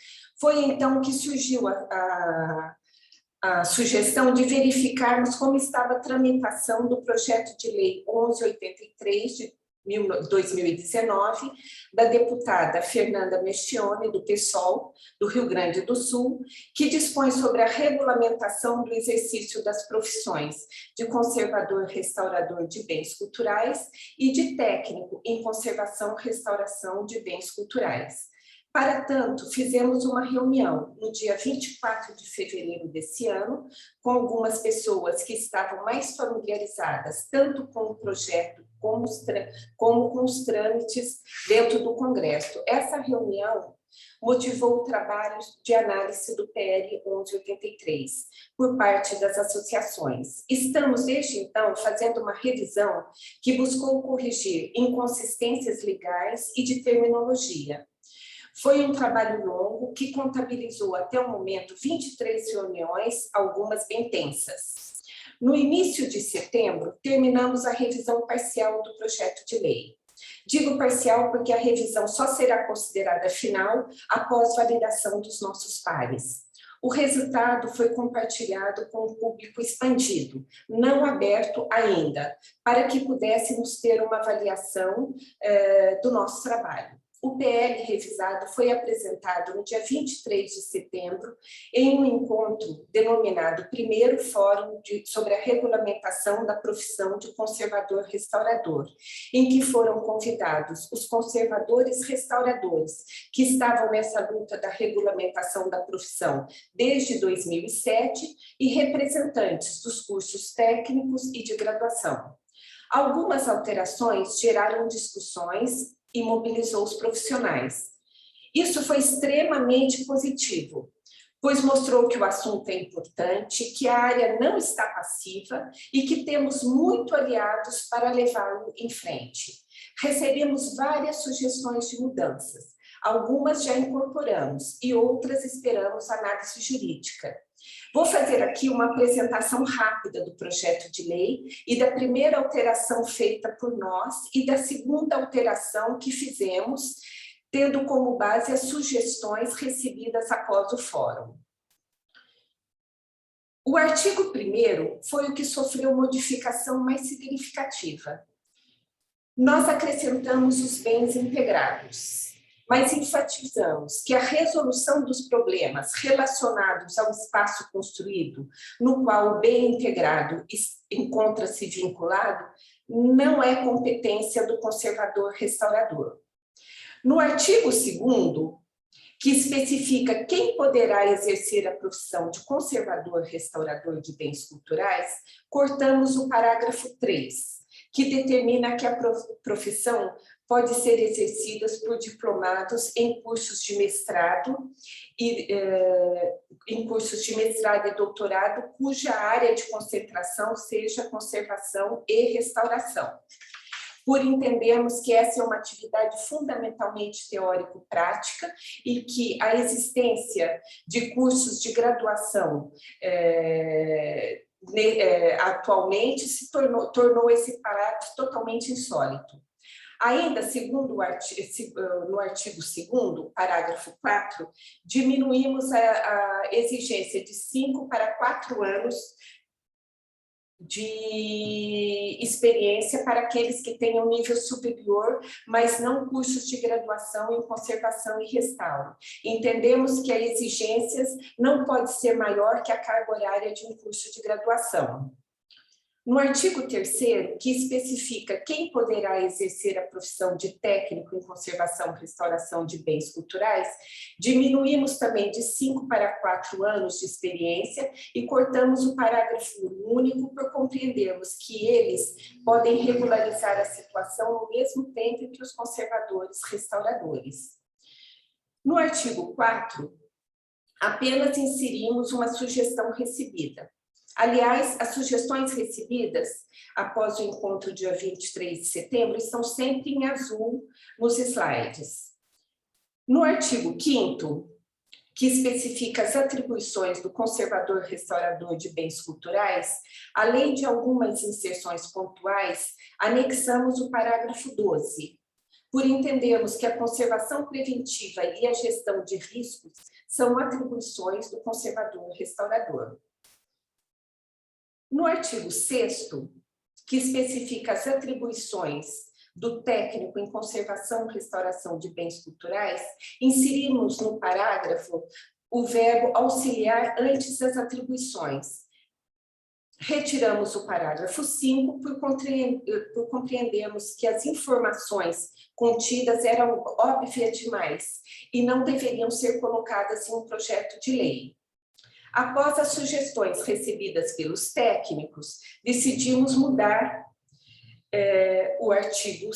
Foi então que surgiu a sugestão de verificarmos como estava a tramitação do projeto de lei 1183 de 2019, da deputada Fernanda Mestione, do PSOL, do Rio Grande do Sul, que dispõe sobre a regulamentação do exercício das profissões de conservador restaurador de bens culturais e de técnico em conservação e restauração de bens culturais. Para tanto, fizemos uma reunião no dia 24 de fevereiro desse ano, com algumas pessoas que estavam mais familiarizadas, tanto com o projeto como com os trâmites dentro do Congresso. Essa reunião motivou o trabalho de análise do PL 1183, por parte das associações. Estamos, desde então, fazendo uma revisão que buscou corrigir inconsistências legais e de terminologia. Foi um trabalho longo que contabilizou até o momento 23 reuniões, algumas bem tensas. No início de setembro, terminamos a revisão parcial do projeto de lei. Digo parcial porque a revisão só será considerada final após validação dos nossos pares. O resultado foi compartilhado com o público expandido, não aberto ainda, para que pudéssemos ter uma avaliação do nosso trabalho. O PL revisado foi apresentado no dia 23 de setembro em um encontro denominado Primeiro Fórum sobre a Regulamentação da Profissão de Conservador Restaurador, em que foram convidados os conservadores restauradores que estavam nessa luta da regulamentação da profissão desde 2007 e representantes dos cursos técnicos e de graduação. Algumas alterações geraram discussões e mobilizou os profissionais. Isso foi extremamente positivo, pois mostrou que o assunto é importante, que a área não está passiva e que temos muito aliados para levá-lo em frente. Recebemos várias sugestões de mudanças, algumas já incorporamos e outras esperamos análise jurídica. Vou fazer aqui uma apresentação rápida do projeto de lei e da primeira alteração feita por nós e da segunda alteração que fizemos, tendo como base as sugestões recebidas após o fórum. O artigo 1º foi o que sofreu modificação mais significativa. Nós acrescentamos os bens integrados, mas enfatizamos que a resolução dos problemas relacionados ao espaço construído, no qual o bem integrado encontra-se vinculado, não é competência do conservador restaurador. No artigo 2º, que especifica quem poderá exercer a profissão de conservador restaurador de bens culturais, cortamos o parágrafo 3, que determina que a profissão podem ser exercidas por diplomados em cursos de mestrado e doutorado, cuja área de concentração seja conservação e restauração. Por entendermos que essa é uma atividade fundamentalmente teórico-prática e que a existência de cursos de graduação atualmente se tornou esse parágrafo totalmente insólito. Ainda, segundo no artigo 2º, parágrafo 4, diminuímos a exigência de 5 para 4 anos de experiência para aqueles que tenham nível superior, mas não cursos de graduação em conservação e restauro. Entendemos que as exigências não pode ser maior que a carga horária de um curso de graduação. No artigo 3º, que especifica quem poderá exercer a profissão de técnico em conservação e restauração de bens culturais, diminuímos também de 5 para 4 anos de experiência e cortamos o parágrafo único por compreendermos que eles podem regularizar a situação no mesmo tempo que os conservadores restauradores. No artigo 4, apenas inserimos uma sugestão recebida. Aliás, as sugestões recebidas após o encontro dia 23 de setembro estão sempre em azul nos slides. No artigo 5º, que especifica as atribuições do conservador-restaurador de bens culturais, além de algumas inserções pontuais, anexamos o parágrafo 12, por entendermos que a conservação preventiva e a gestão de riscos são atribuições do conservador-restaurador. No artigo 6º, que especifica as atribuições do técnico em conservação e restauração de bens culturais, inserimos no parágrafo o verbo auxiliar antes das atribuições. Retiramos o parágrafo 5 por compreendermos que as informações contidas eram óbvias demais e não deveriam ser colocadas em um projeto de lei. Após as sugestões recebidas pelos técnicos, decidimos mudar o artigo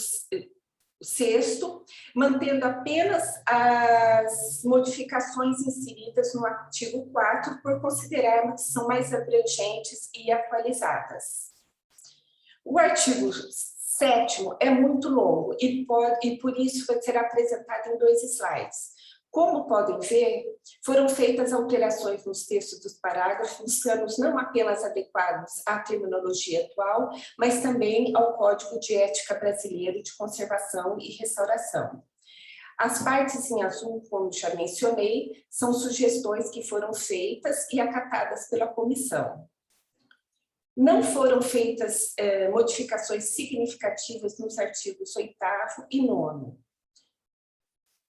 6º, mantendo apenas as modificações inseridas no artigo 4, por considerarmos que são mais abrangentes e atualizadas. O artigo 7º é muito longo e por isso vai ser apresentado em 2 slides. Como podem ver, foram feitas alterações nos textos dos parágrafos, buscando não apenas adequados à terminologia atual, mas também ao Código de Ética Brasileiro de Conservação e Restauração. As partes em azul, como já mencionei, são sugestões que foram feitas e acatadas pela comissão. Não foram feitas modificações significativas nos artigos 8º e 9º.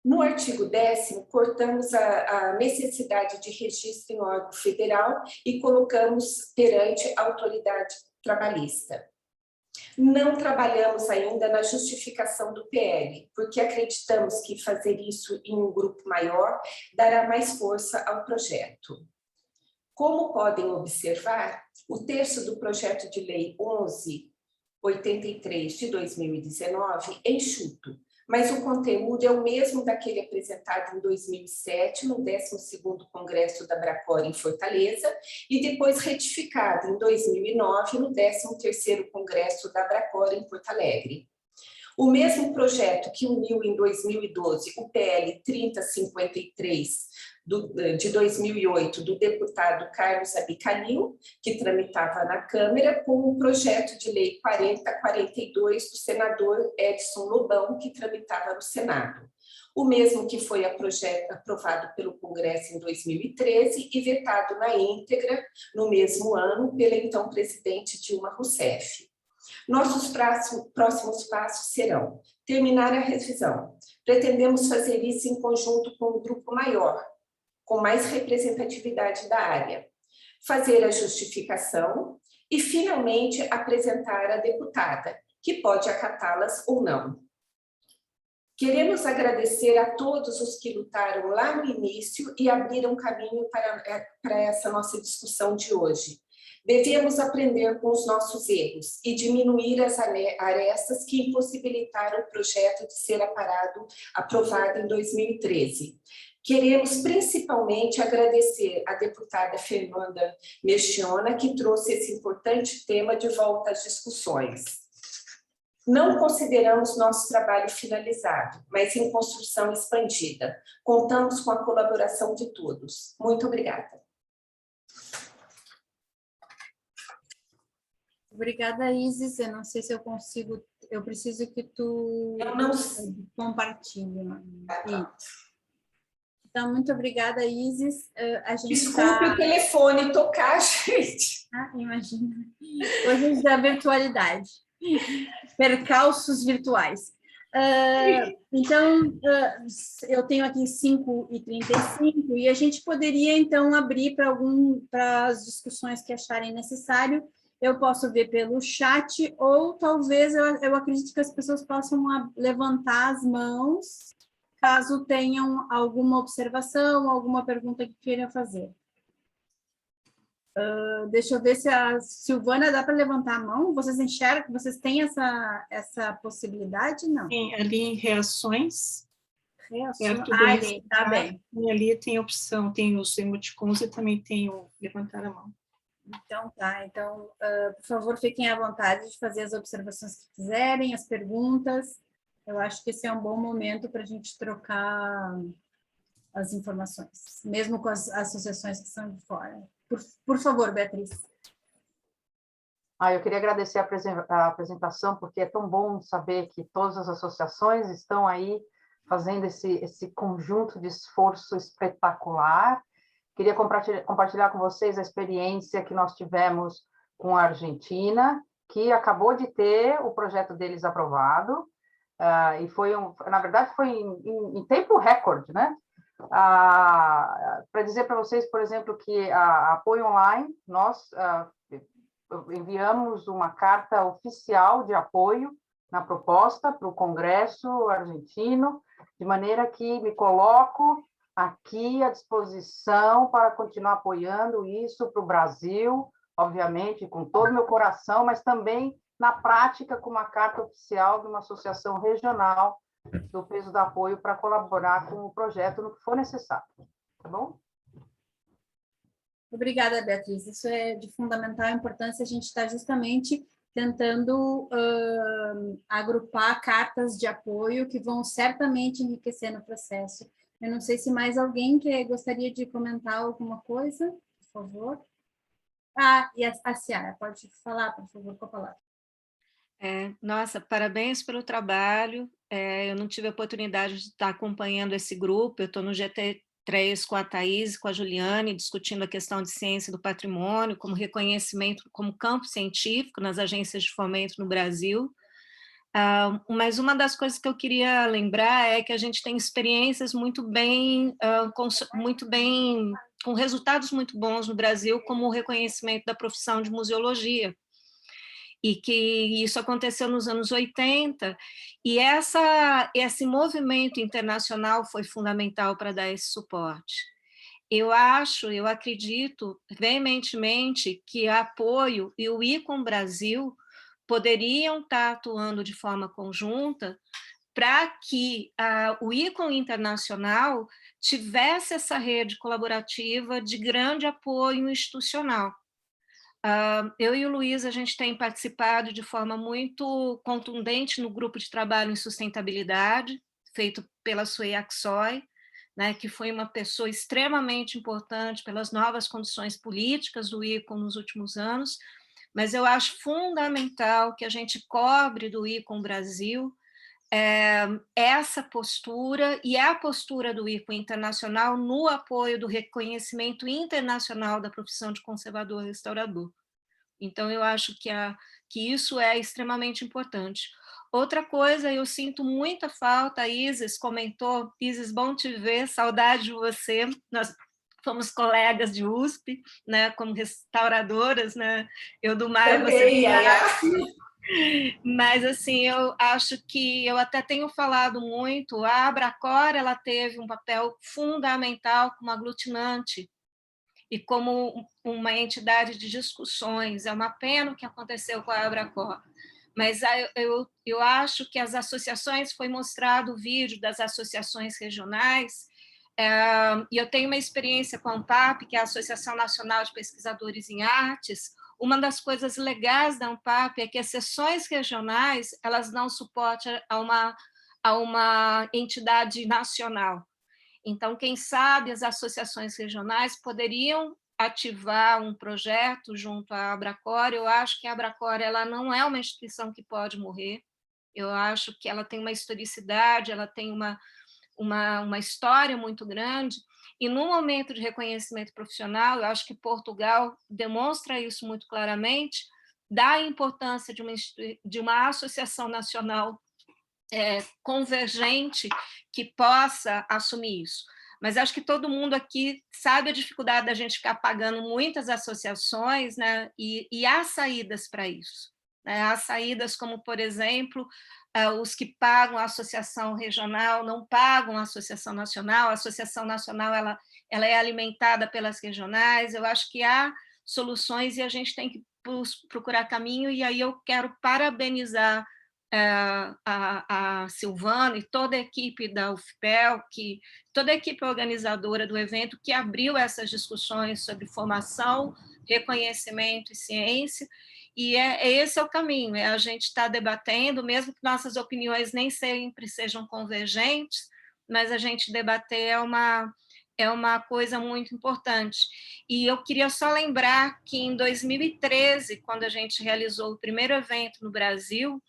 No artigo 10º, cortamos a necessidade de registro em órgão federal e colocamos perante a autoridade trabalhista. Não trabalhamos ainda na justificação do PL, porque acreditamos que fazer isso em um grupo maior dará mais força ao projeto. Como podem observar, o texto do projeto de lei 1183 de 2019 é enxuto, mas o conteúdo é o mesmo daquele apresentado em 2007, no 12º Congresso da Abracor em Fortaleza, e depois retificado em 2009, no 13º Congresso da Abracor em Porto Alegre. O mesmo projeto que uniu em 2012 o PL 3053 de 2008 do deputado Carlos Abicalil, que tramitava na Câmara, com o projeto de lei 4042 do senador Edson Lobão, que tramitava no Senado. O mesmo que foi aprovado pelo Congresso em 2013 e vetado na íntegra no mesmo ano pela então presidente Dilma Rousseff. Nossos próximos passos serão terminar a revisão. Pretendemos fazer isso em conjunto com um grupo maior, com mais representatividade da área, fazer a justificação e, finalmente, apresentar a deputada, que pode acatá-las ou não. Queremos agradecer a todos os que lutaram lá no início e abriram caminho para essa nossa discussão de hoje. Devemos aprender com os nossos erros e diminuir as arestas que impossibilitaram o projeto de ser aprovado em 2013. Queremos principalmente agradecer à deputada Fernanda Meschiona, que trouxe esse importante tema de volta às discussões. Não consideramos nosso trabalho finalizado, mas em construção expandida. Contamos com a colaboração de todos. Muito obrigada. Obrigada, Isis. Eu não sei se eu consigo, eu preciso que tu compartilhe. Então, muito obrigada, Isis. A gente Desculpe o telefone tocar, gente. Ah, imagina. Coisas da virtualidade. Percalços virtuais. Então, eu tenho aqui 5h35 e a gente poderia, então, abrir para as discussões que acharem necessário. Eu posso ver pelo chat ou talvez eu acredito que as pessoas possam levantar as mãos caso tenham alguma observação, alguma pergunta que queiram fazer. Deixa eu ver se a Silvana dá para levantar a mão. Vocês enxergam? Vocês têm essa possibilidade? Não. Tem ali em reações. Ali, tá bem. E ali tem a opção, tem os emoticons e também tem o levantar a mão. Então, tá. Então, por favor, fiquem à vontade de fazer as observações que quiserem, as perguntas. Eu acho que esse é um bom momento para a gente trocar as informações, mesmo com as associações que são de fora. Por favor, Beatriz. Eu queria agradecer a apresentação, porque é tão bom saber que todas as associações estão aí fazendo esse conjunto de esforço espetacular. Queria compartilhar com vocês a experiência que nós tivemos com a Argentina, que acabou de ter o projeto deles aprovado, e foi na verdade, foi em tempo recorde, né? Para dizer para vocês, por exemplo, que a Apoio Online, nós enviamos uma carta oficial de apoio na proposta para o Congresso argentino, de maneira que me coloco aqui à disposição para continuar apoiando isso para o Brasil, obviamente, com todo o meu coração, mas também na prática com uma carta oficial de uma associação regional do peso do apoio para colaborar com o projeto no que for necessário. Tá bom? Obrigada, Beatriz. Isso é de fundamental importância. A gente está justamente tentando agrupar cartas de apoio que vão certamente enriquecer no processo. Eu não sei se mais alguém gostaria de comentar alguma coisa, por favor. E a Ciara, pode falar, por favor, com a palavra. Nossa, parabéns pelo trabalho. Eu não tive a oportunidade de estar acompanhando esse grupo. Eu estou no GT3 com a Thaís e com a Juliane, discutindo a questão de ciência do patrimônio, como reconhecimento como campo científico nas agências de fomento no Brasil. Mas uma das coisas que eu queria lembrar é que a gente tem experiências com resultados muito bons no Brasil, como o reconhecimento da profissão de museologia, e que isso aconteceu nos anos 80, e esse movimento internacional foi fundamental para dar esse suporte. Eu acredito veementemente que a Apoio e o ICOM Brasil poderiam estar atuando de forma conjunta para que o ICOM Internacional tivesse essa rede colaborativa de grande apoio institucional. Eu e o Luiz, a gente tem participado de forma muito contundente no grupo de trabalho em sustentabilidade, feito pela Suey Aksoy, né, que foi uma pessoa extremamente importante pelas novas condições políticas do ICOM nos últimos anos, mas eu acho fundamental que a gente cobre do ICOM Brasil essa postura, e a postura do ICOM Internacional no apoio do reconhecimento internacional da profissão de conservador-restaurador. Então, eu acho que isso é extremamente importante. Outra coisa, eu sinto muita falta, a Isis comentou, Isis, bom te ver, saudade de você, nós fomos colegas de USP, né, como restauradoras, né, eu do Maio, você do Mas, assim, eu acho que eu até tenho falado muito, a Abracor, ela teve um papel fundamental como aglutinante, e como uma entidade de discussões. É uma pena o que aconteceu com a Abracor, mas eu acho que as associações, foi mostrado o vídeo das associações regionais, e eu tenho uma experiência com a ANPAP, que é a Associação Nacional de Pesquisadores em Artes. Uma das coisas legais da ANPAP é que as seções regionais, elas dão suporte a uma entidade nacional. Então, quem sabe as associações regionais poderiam ativar um projeto junto à Abracor. Eu acho que a Abracor, ela não é uma instituição que pode morrer. Eu acho que ela tem uma historicidade, ela tem uma história muito grande, e no momento de reconhecimento profissional, eu acho que Portugal demonstra isso muito claramente, dá a importância de uma associação nacional convergente que possa assumir isso. Mas acho que todo mundo aqui sabe a dificuldade da gente ficar pagando muitas associações, né? E há saídas para isso. Né? Há saídas como, por exemplo, os que pagam a associação regional não pagam a associação nacional. A associação nacional ela é alimentada pelas regionais. Eu acho que há soluções e a gente tem que procurar caminho, e aí eu quero parabenizar a Silvana e toda a equipe da UFPEL, toda a equipe organizadora do evento, que abriu essas discussões sobre formação, reconhecimento e ciência, e esse é o caminho, a gente está debatendo, mesmo que nossas opiniões nem sempre sejam convergentes, mas a gente debater é uma coisa muito importante. E eu queria só lembrar que em 2013, quando a gente realizou o primeiro evento no Brasil,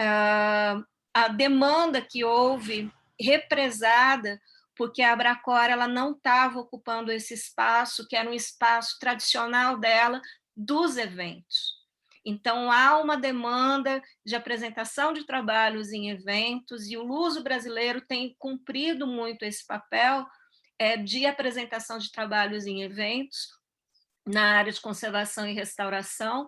a demanda que houve represada, porque a Abracor ela não estava ocupando esse espaço, que era um espaço tradicional dela, dos eventos. Então, há uma demanda de apresentação de trabalhos em eventos, e o Luso brasileiro tem cumprido muito esse papel de apresentação de trabalhos em eventos, na área de conservação e restauração,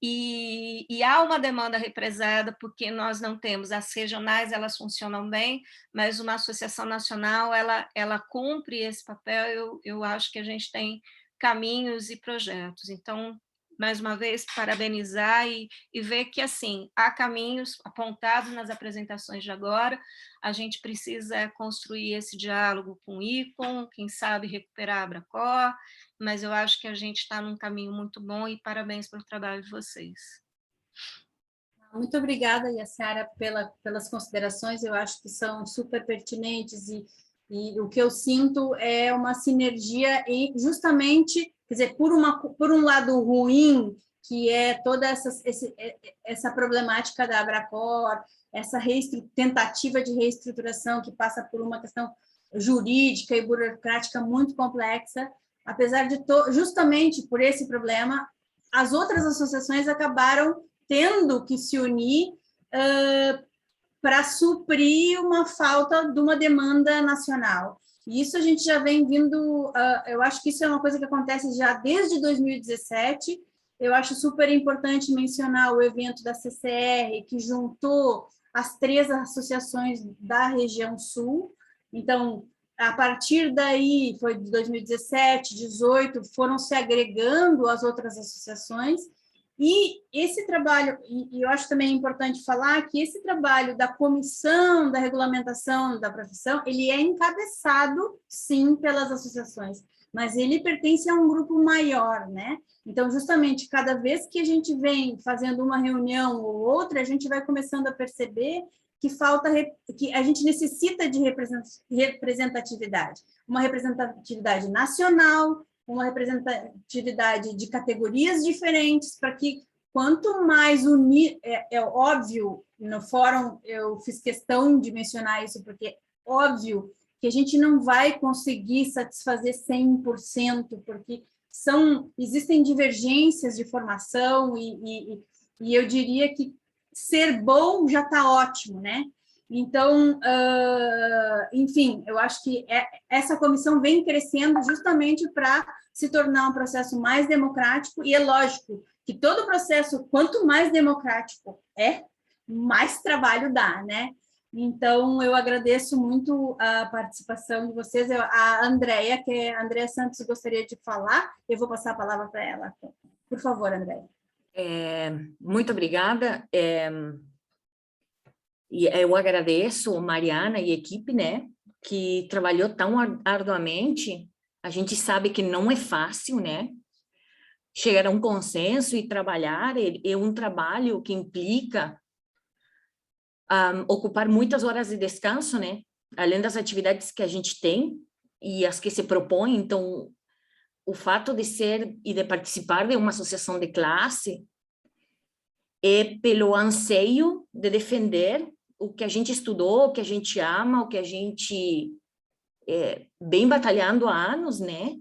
e há uma demanda represada, porque nós não temos, as regionais elas funcionam bem, mas uma associação nacional ela cumpre esse papel. Eu acho que a gente tem caminhos e projetos. Então, mais uma vez, parabenizar e ver que, assim, há caminhos apontados nas apresentações de agora. A gente precisa construir esse diálogo com o ICOM, quem sabe recuperar a Abracor, mas eu acho que a gente está num caminho muito bom, e parabéns pelo trabalho de vocês. Muito obrigada, Yaciara, pelas considerações, eu acho que são super pertinentes, e o que eu sinto é uma sinergia, justamente, quer dizer, por um lado ruim, que é toda essa problemática da Abracor, essa tentativa de reestruturação que passa por uma questão jurídica e burocrática muito complexa. Apesar de justamente por esse problema, as outras associações acabaram tendo que se unir para suprir uma falta de uma demanda nacional. E isso a gente já vem vindo, eu acho que isso é uma coisa que acontece já desde 2017. Eu acho super importante mencionar o evento da CCR, que juntou as 3 associações da região sul. Então, a partir daí, foi de 2017, 2018, foram se agregando as outras associações, e esse trabalho, e eu acho também importante falar que esse trabalho da comissão da regulamentação da profissão, ele é encabeçado, sim, pelas associações, mas ele pertence a um grupo maior, né? Então, justamente, cada vez que a gente vem fazendo uma reunião ou outra, a gente vai começando a perceber que a gente necessita de representatividade, uma representatividade nacional, uma representatividade de categorias diferentes, para que quanto mais unir, é óbvio, no fórum eu fiz questão de mencionar isso, porque é óbvio que a gente não vai conseguir satisfazer 100%, porque existem divergências de formação, e eu diria que ser bom já está ótimo, né? Então, enfim, eu acho que essa comissão vem crescendo justamente para se tornar um processo mais democrático, e é lógico que todo processo, quanto mais democrático mais trabalho dá, né? Então, eu agradeço muito a participação de vocês. A Andréia, a Andréia Santos gostaria de falar, eu vou passar a palavra para ela. Por favor, Andréia. Muito obrigada. E eu agradeço Mariana e equipe, né, que trabalhou tão arduamente. A gente sabe que não é fácil, né? Chegar a um consenso e trabalhar é um trabalho que implica ocupar muitas horas de descanso, né? Além das atividades que a gente tem e as que se propõe. Então, o fato de ser e de participar de uma associação de classe é pelo anseio de defender o que a gente estudou, o que a gente ama, o que a gente vem batalhando há anos, né?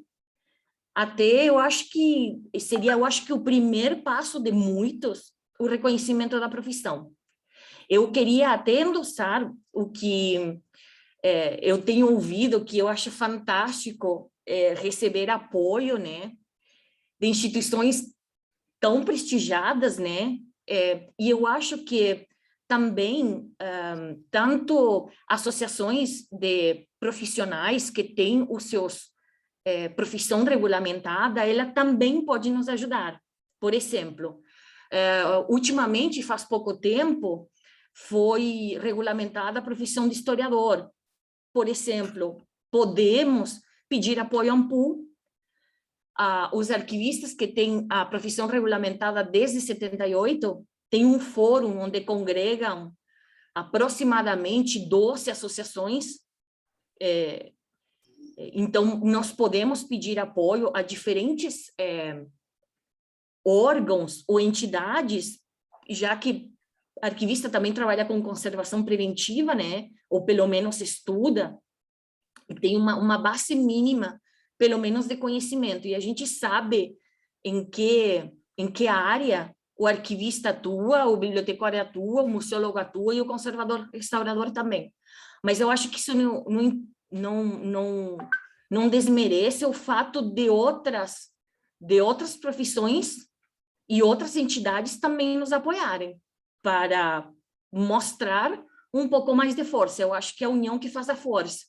Até eu acho que seria, o primeiro passo de muitos, o reconhecimento da profissão. Eu queria até endossar o que eu tenho ouvido, que eu acho fantástico receber apoio, né, de instituições tão prestigiadas, né, e eu acho que também tanto associações de profissionais que têm os seus profissão regulamentada, ela também pode nos ajudar. Por exemplo, ultimamente, faz pouco tempo, foi regulamentada a profissão de historiador. Por exemplo, podemos pedir apoio ao AMPU, os arquivistas que têm a profissão regulamentada desde 78, tem um fórum onde congregam aproximadamente 12 associações. Então, nós podemos pedir apoio a diferentes órgãos ou entidades, já que arquivista também trabalha com conservação preventiva, né? Ou pelo menos estuda, e tem uma base mínima, pelo menos, de conhecimento. E a gente sabe em que área o arquivista atua, o bibliotecário atua, o museólogo atua e o conservador restaurador também. Mas eu acho que isso não desmerece o fato de outras profissões e outras entidades também nos apoiarem, para mostrar um pouco mais de força. Eu acho que é a união que faz a força.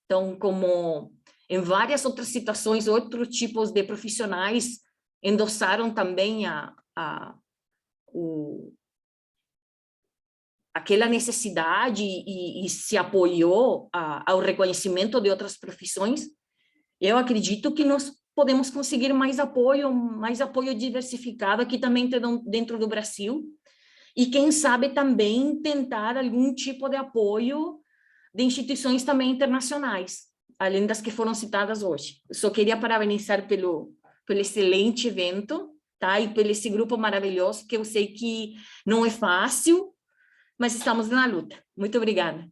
Então, como em várias outras situações, outros tipos de profissionais endossaram também aquela necessidade e se apoiou ao reconhecimento de outras profissões, eu acredito que nós podemos conseguir mais apoio diversificado aqui também dentro do Brasil, e quem sabe também tentar algum tipo de apoio de instituições também internacionais, além das que foram citadas hoje. Eu só queria parabenizar pelo excelente evento, tá? E pelo esse grupo maravilhoso, que eu sei que não é fácil, mas estamos na luta. Muito obrigada.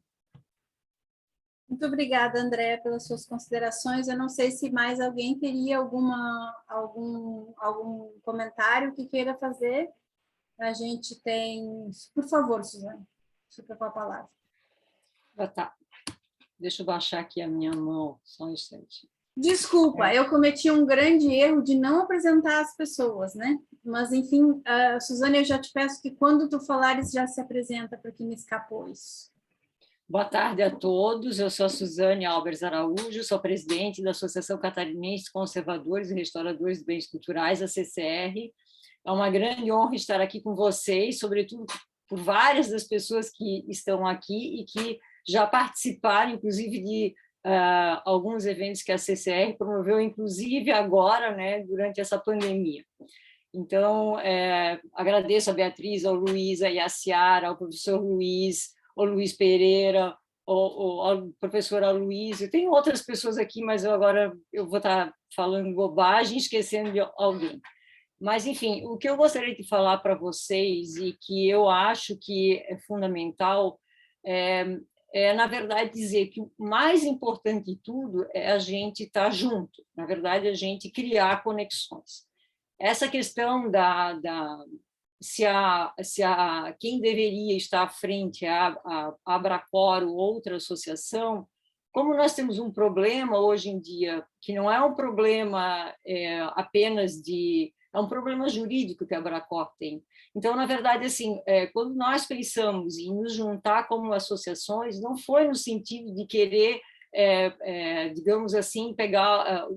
Muito obrigada, Andréa, pelas suas considerações. Eu não sei se mais alguém teria algum comentário que queira fazer. A gente tem... Por favor, Suzane, fica com a palavra. Tá. Deixa eu baixar aqui a minha mão, só um instante. Desculpa, eu cometi um grande erro de não apresentar as pessoas, né? Mas, enfim, Suzane, eu já te peço que quando tu falares, já se apresenta, porque me escapou isso. Boa tarde a todos, eu sou a Suzane Albers Araújo, sou presidente da Associação Catarinense de Conservadores e Restauradores de Bens Culturais, a CCR. É uma grande honra estar aqui com vocês, sobretudo por várias das pessoas que estão aqui e que já participaram, inclusive, de alguns eventos que a CCR promoveu, inclusive agora, né, durante essa pandemia. Então, agradeço a Beatriz, ao Luiz, a Yaciara, ao professor Luiz, ao Luiz Pereira, ao professor Aloysio. Tem outras pessoas aqui, mas agora eu vou estar falando bobagem, esquecendo de alguém. Mas, enfim, o que eu gostaria de falar para vocês e que eu acho que é fundamental na verdade, dizer que o mais importante de tudo é a gente estar junto, na verdade, a gente criar conexões. Essa questão quem deveria estar à frente, a Abracor ou outra associação, como nós temos um problema hoje em dia, que não é um problema apenas de é um problema jurídico que a Abracor tem. Então, na verdade, assim, quando nós pensamos em nos juntar como associações, não foi no sentido de querer, digamos assim,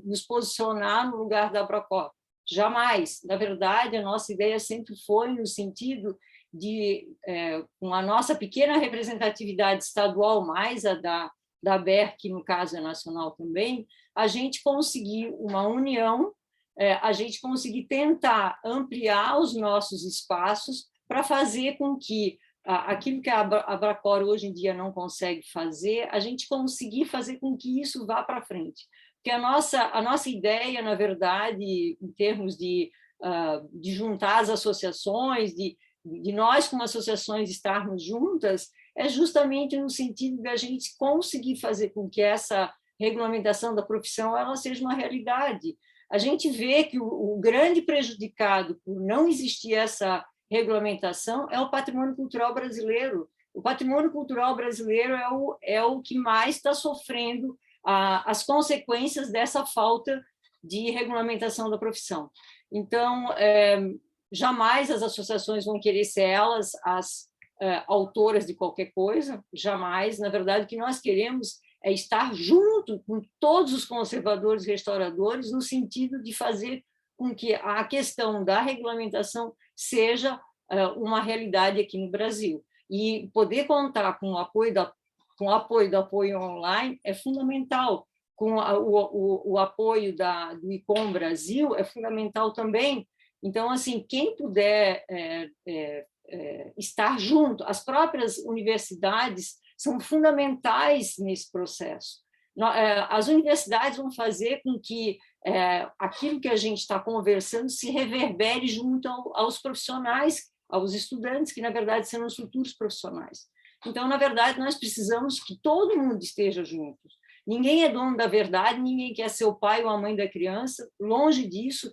nos posicionar no lugar da Abracor. Jamais. Na verdade, a nossa ideia sempre foi no sentido de, com a nossa pequena representatividade estadual, mais a da ABER, que no caso é nacional também, a gente conseguir uma união, a gente conseguir tentar ampliar os nossos espaços para fazer com que aquilo que a Abracor hoje em dia não consegue fazer, a gente conseguir fazer com que isso vá para frente. Porque a nossa ideia, na verdade, em termos de juntar as associações, de nós, como associações, estarmos juntas, é justamente no sentido de a gente conseguir fazer com que essa regulamentação da profissão ela seja uma realidade. A gente vê que o grande prejudicado por não existir essa regulamentação é o patrimônio cultural brasileiro. O patrimônio cultural brasileiro é o que mais está sofrendo as consequências dessa falta de regulamentação da profissão. Então, jamais as associações vão querer ser elas as autoras de qualquer coisa, jamais. Na verdade, o que nós queremos é estar junto com todos os conservadores e restauradores no sentido de fazer com que a questão da regulamentação seja uma realidade aqui no Brasil. E poder contar com o apoio do apoio online é fundamental, com o apoio do ICOM Brasil é fundamental também. Então, assim, quem puder estar junto, as próprias universidades são fundamentais nesse processo. As universidades vão fazer com que aquilo que a gente está conversando se reverbere junto aos profissionais, aos estudantes, que, na verdade, serão os futuros profissionais. Então, na verdade, nós precisamos que todo mundo esteja junto. Ninguém é dono da verdade, ninguém quer ser o pai ou a mãe da criança, longe disso.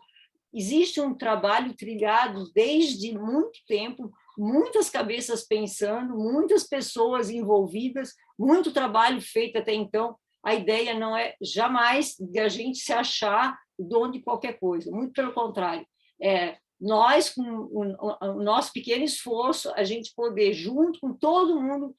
Existe um trabalho trilhado desde muito tempo, muitas cabeças pensando, muitas pessoas envolvidas, muito trabalho feito até então. A ideia não é jamais de a gente se achar o dono de qualquer coisa, muito pelo contrário. Nós, com o nosso pequeno esforço, a gente poder, junto com todo mundo,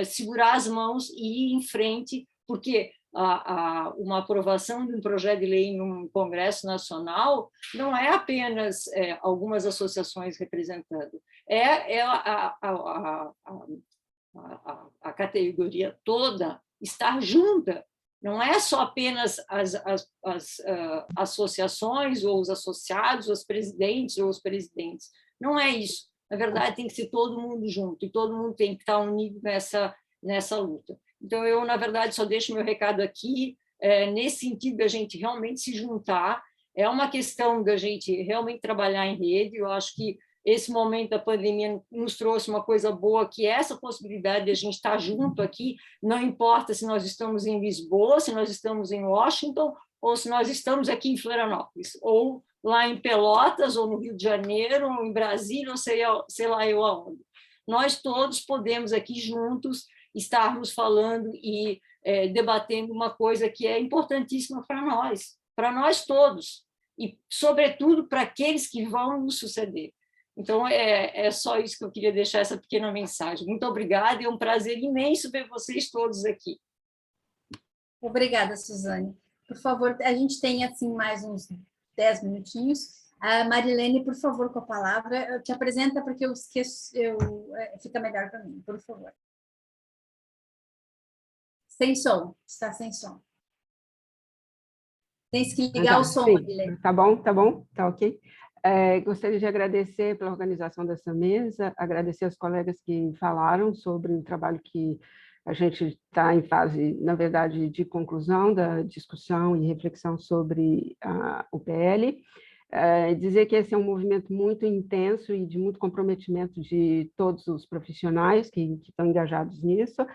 segurar as mãos e ir em frente, porque uma aprovação de um projeto de lei em um Congresso Nacional não é apenas algumas associações representando, a categoria toda estar junta. Não é só apenas as associações ou os associados, os presidentes ou os presidentes. Não é isso. Na verdade, tem que ser todo mundo junto e todo mundo tem que estar unido nessa luta. Então, eu, na verdade, só deixo meu recado aqui, nesse sentido da gente realmente se juntar. É uma questão da gente realmente trabalhar em rede. Eu acho que esse momento da pandemia nos trouxe uma coisa boa, que é essa possibilidade de a gente estar junto aqui, não importa se nós estamos em Lisboa, se nós estamos em Washington, ou se nós estamos aqui em Florianópolis, ou lá em Pelotas, ou no Rio de Janeiro, ou em Brasília, ou sei lá eu aonde. Nós todos podemos aqui juntos estarmos falando e debatendo uma coisa que é importantíssima para nós todos, e, sobretudo, para aqueles que vão nos suceder. Então, é só isso que eu queria deixar, essa pequena mensagem. Muito obrigada, é um prazer imenso ver vocês todos aqui. Obrigada, Suzane. Por favor, a gente tem assim mais uns 10 minutinhos. A Marilene, por favor, com a palavra. Te apresenta, porque eu esqueço, fica melhor para mim, por favor. Sem som, está sem som. Tem que ligar o som, sim. Marilene. Tá bom, tá ok. Gostaria de agradecer pela organização dessa mesa, agradecer aos colegas que falaram sobre o trabalho que a gente está em fase, na verdade, de conclusão da discussão e reflexão sobre o PL. Dizer que esse é um movimento muito intenso e de muito comprometimento de todos os profissionais que estão engajados nisso.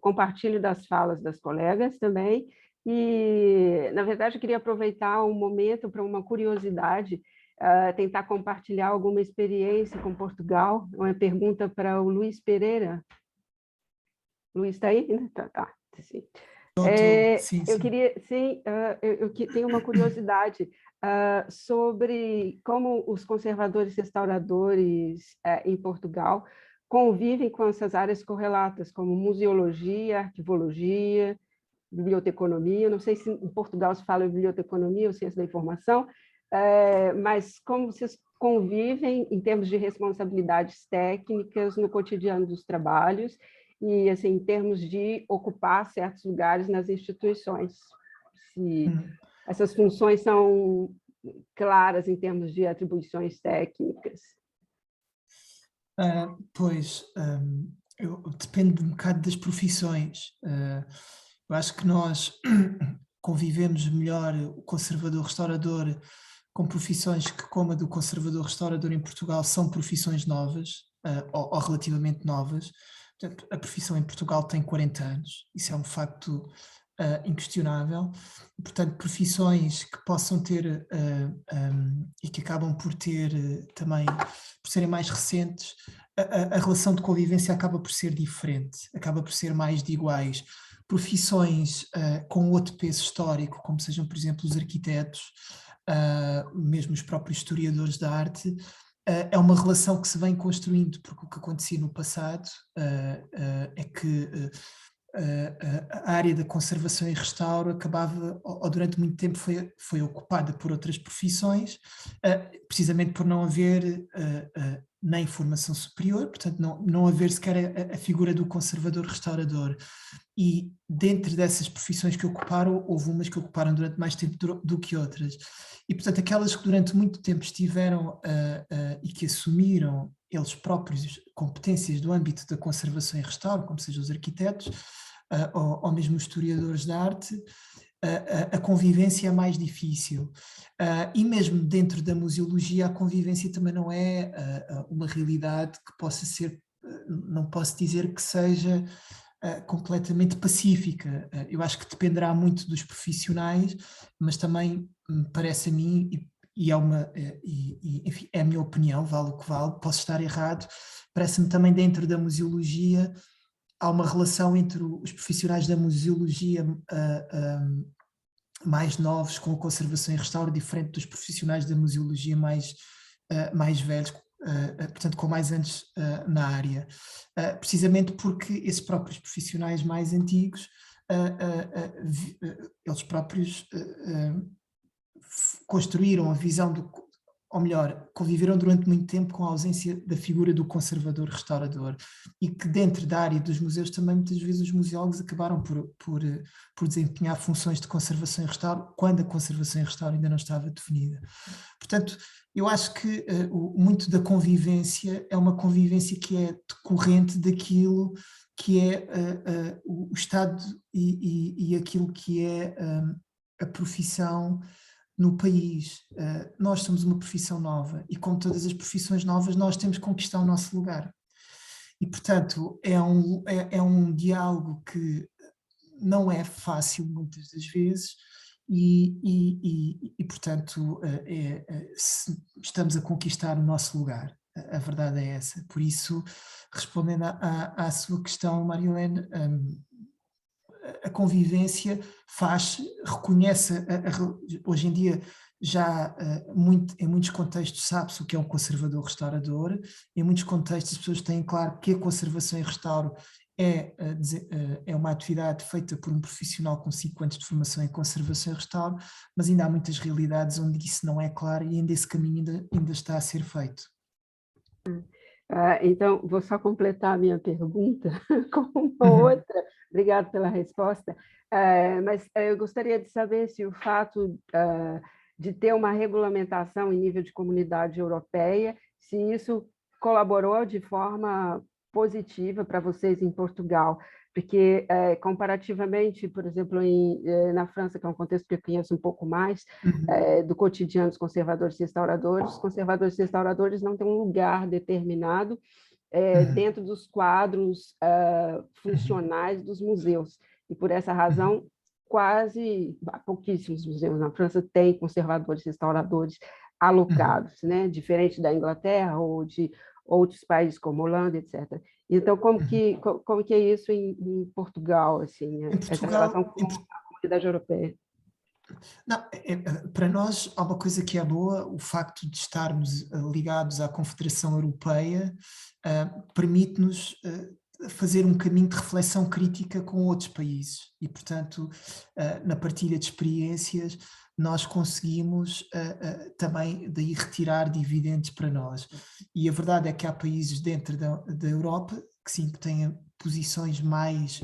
Compartilho das falas das colegas também. E, na verdade, eu queria aproveitar o momento para uma curiosidade, tentar compartilhar alguma experiência com Portugal. Uma pergunta para o Luís Pereira. Luís está aí? Tá, sim. Sim, eu sim. queria, sim, eu tenho uma curiosidade sobre como os conservadores restauradores em Portugal convivem com essas áreas correlatas, como museologia, arquivologia, biblioteconomia. Não sei se em Portugal se fala biblioteconomia ou ciência da informação, mas como vocês convivem em termos de responsabilidades técnicas no cotidiano dos trabalhos e, assim, em termos de ocupar certos lugares nas instituições. Se essas funções são claras em termos de atribuições técnicas. Pois, depende um bocado das profissões. Eu acho que nós convivemos melhor, o conservador-restaurador, com profissões que, como a do conservador-restaurador em Portugal, são profissões novas, ou relativamente novas. Portanto, a profissão em Portugal tem 40 anos, isso é um facto inquestionável. Portanto, profissões que possam ter e que acabam por ter também, por serem mais recentes, a relação de convivência acaba por ser diferente, acaba por ser mais de iguais. Profissões com outro peso histórico, como sejam, por exemplo, os arquitetos, mesmo os próprios historiadores da arte, é uma relação que se vem construindo, porque o que acontecia no passado é que a área da conservação e restauro acabava, ou durante muito tempo foi ocupada por outras profissões, precisamente por não haver nem formação superior, portanto não haver sequer a figura do conservador-restaurador. E dentro dessas profissões que ocuparam, houve umas que ocuparam durante mais tempo do que outras. E, portanto, aquelas que durante muito tempo estiveram e que assumiram eles próprios competências do âmbito da conservação e restauro, como sejam os arquitetos ou mesmo os historiadores da arte, a convivência é mais difícil. E mesmo dentro da museologia, a convivência também não é uma realidade que possa ser, não posso dizer que seja completamente pacífica. Eu acho que dependerá muito dos profissionais, mas também me parece a mim, enfim, é a minha opinião, vale o que vale, posso estar errado, parece-me também dentro da museologia há uma relação entre os profissionais da museologia mais novos com a conservação e restauro, diferente dos profissionais da museologia mais velhos, portanto com mais anos na área, precisamente porque esses próprios profissionais mais antigos, eles próprios construíram a visão ou melhor, conviveram durante muito tempo com a ausência da figura do conservador-restaurador, e que dentro da área dos museus também muitas vezes os museólogos acabaram por desempenhar funções de conservação e restauro quando a conservação e restauro ainda não estava definida. Portanto, eu acho que muito da convivência é uma convivência que é decorrente daquilo que é o Estado e aquilo que é a profissão no país. Nós somos uma profissão nova e, como todas as profissões novas, nós temos que conquistar o nosso lugar. E, portanto, é um diálogo que não é fácil muitas das vezes e portanto, estamos a conquistar o nosso lugar. A verdade é essa. Por isso, respondendo à sua questão, Marilene, a convivência reconhece, hoje em dia já em muitos contextos sabe-se o que é um conservador-restaurador, em muitos contextos as pessoas têm claro que a conservação e restauro é uma atividade feita por um profissional com 5 anos de formação em conservação e restauro, mas ainda há muitas realidades onde isso não é claro e ainda esse caminho ainda está a ser feito. Então, vou só completar a minha pergunta com uma outra. Obrigada pela resposta. Mas eu gostaria de saber se o fato de ter uma regulamentação em nível de comunidade europeia, se isso colaborou de forma positiva para vocês em Portugal, porque comparativamente, por exemplo, na França, que é um contexto que eu conheço um pouco mais, do cotidiano dos conservadores e restauradores, os conservadores e restauradores não têm um lugar determinado dentro dos quadros funcionais dos museus, e por essa razão pouquíssimos museus na França têm conservadores e restauradores alocados, né? Diferente da Inglaterra ou de outros países como Holanda, etc. Então, como que é isso em Portugal, assim, essa relação com a comunidade europeia? Não, para nós há uma coisa que é boa, o facto de estarmos ligados à Confederação Europeia permite-nos fazer um caminho de reflexão crítica com outros países e, portanto, na partilha de experiências, nós conseguimos também daí retirar dividendos para nós. E a verdade é que há países dentro da Europa que sim, que têm posições mais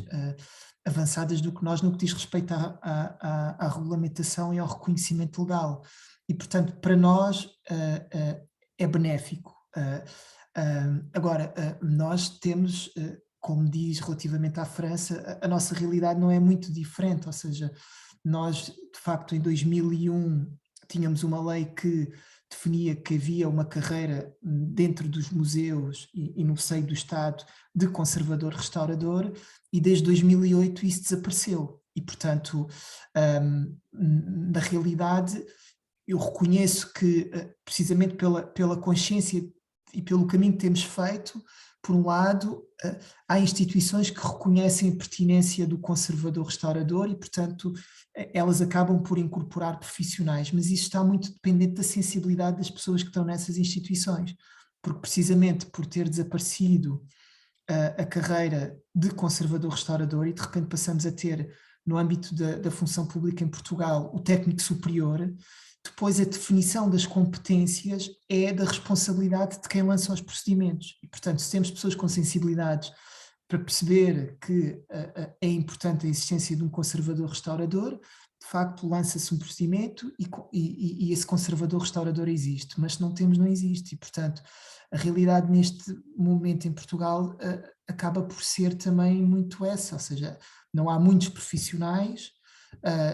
avançadas do que nós no que diz respeito à regulamentação e ao reconhecimento legal. E, portanto, para nós é benéfico. Agora, nós temos, como diz relativamente à França, a nossa realidade não é muito diferente, ou seja, nós, de facto, em 2001 tínhamos uma lei que definia que havia uma carreira dentro dos museus e no seio do Estado de conservador-restaurador, e desde 2008 isso desapareceu. E, portanto, na realidade, eu reconheço que, precisamente pela consciência e pelo caminho que temos feito, por um lado, há instituições que reconhecem a pertinência do conservador-restaurador e, portanto, elas acabam por incorporar profissionais, mas isso está muito dependente da sensibilidade das pessoas que estão nessas instituições, porque precisamente por ter desaparecido a carreira de conservador-restaurador e de repente passamos a ter, no âmbito da função pública em Portugal, o técnico superior, depois a definição das competências é da responsabilidade de quem lança os procedimentos. E, portanto, se temos pessoas com sensibilidades para perceber que é importante a existência de um conservador-restaurador, de facto lança-se um procedimento e esse conservador-restaurador existe, mas se não temos, não existe. E, portanto, a realidade neste momento em Portugal acaba por ser também muito essa, ou seja, não há muitos profissionais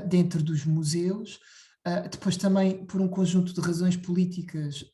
dentro dos museus. Depois também, por um conjunto de razões políticas,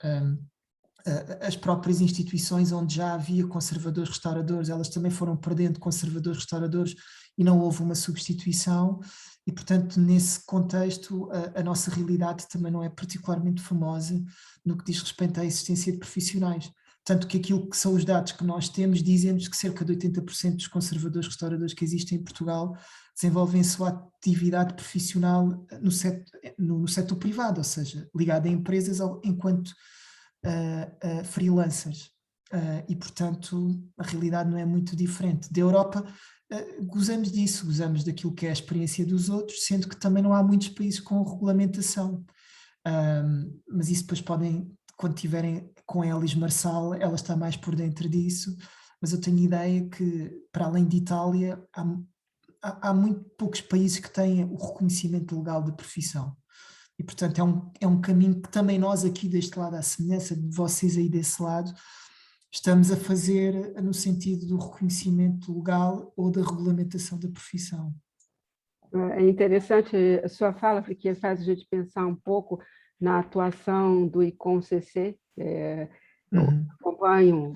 as próprias instituições onde já havia conservadores-restauradores, elas também foram perdendo conservadores-restauradores e não houve uma substituição e, portanto, nesse contexto, a nossa realidade também não é particularmente famosa no que diz respeito à existência de profissionais. Tanto que aquilo que são os dados que nós temos dizem-nos que cerca de 80% dos conservadores-restauradores que existem em Portugal desenvolvem a sua atividade profissional no setor privado, ou seja, ligado a empresas enquanto freelancers. E, portanto, a realidade não é muito diferente. Da Europa, gozamos disso, gozamos daquilo que é a experiência dos outros, sendo que também não há muitos países com regulamentação. Mas isso depois podem, quando tiverem com a Elis Marçal, ela está mais por dentro disso, mas eu tenho ideia que, para além de Itália, há muito poucos países que têm o reconhecimento legal de profissão. E, portanto, é um caminho que também nós aqui deste lado, à semelhança de vocês aí desse lado, estamos a fazer no sentido do reconhecimento legal ou da regulamentação da profissão. É interessante a sua fala, porque faz a gente pensar um pouco na atuação do ICOM-CC. Eu acompanho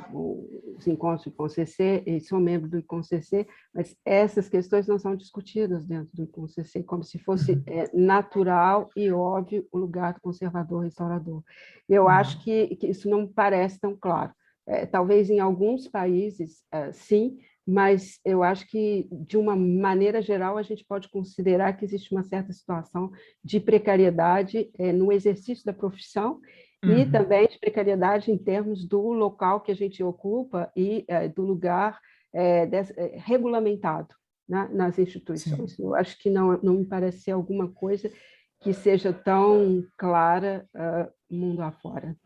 os encontros do ICOM-CC e sou membro do ICOM-CC, mas essas questões não são discutidas dentro do ICOM-CC, como se fosse natural e óbvio o lugar do conservador-restaurador. Eu acho que isso não parece tão claro. Talvez em alguns países, sim, mas eu acho que, de uma maneira geral, a gente pode considerar que existe uma certa situação de precariedade no exercício da profissão e também de precariedade em termos do local que a gente ocupa e do lugar regulamentado, né, nas instituições. Sim. Eu acho que não me parece ser alguma coisa que seja tão clara mundo afora.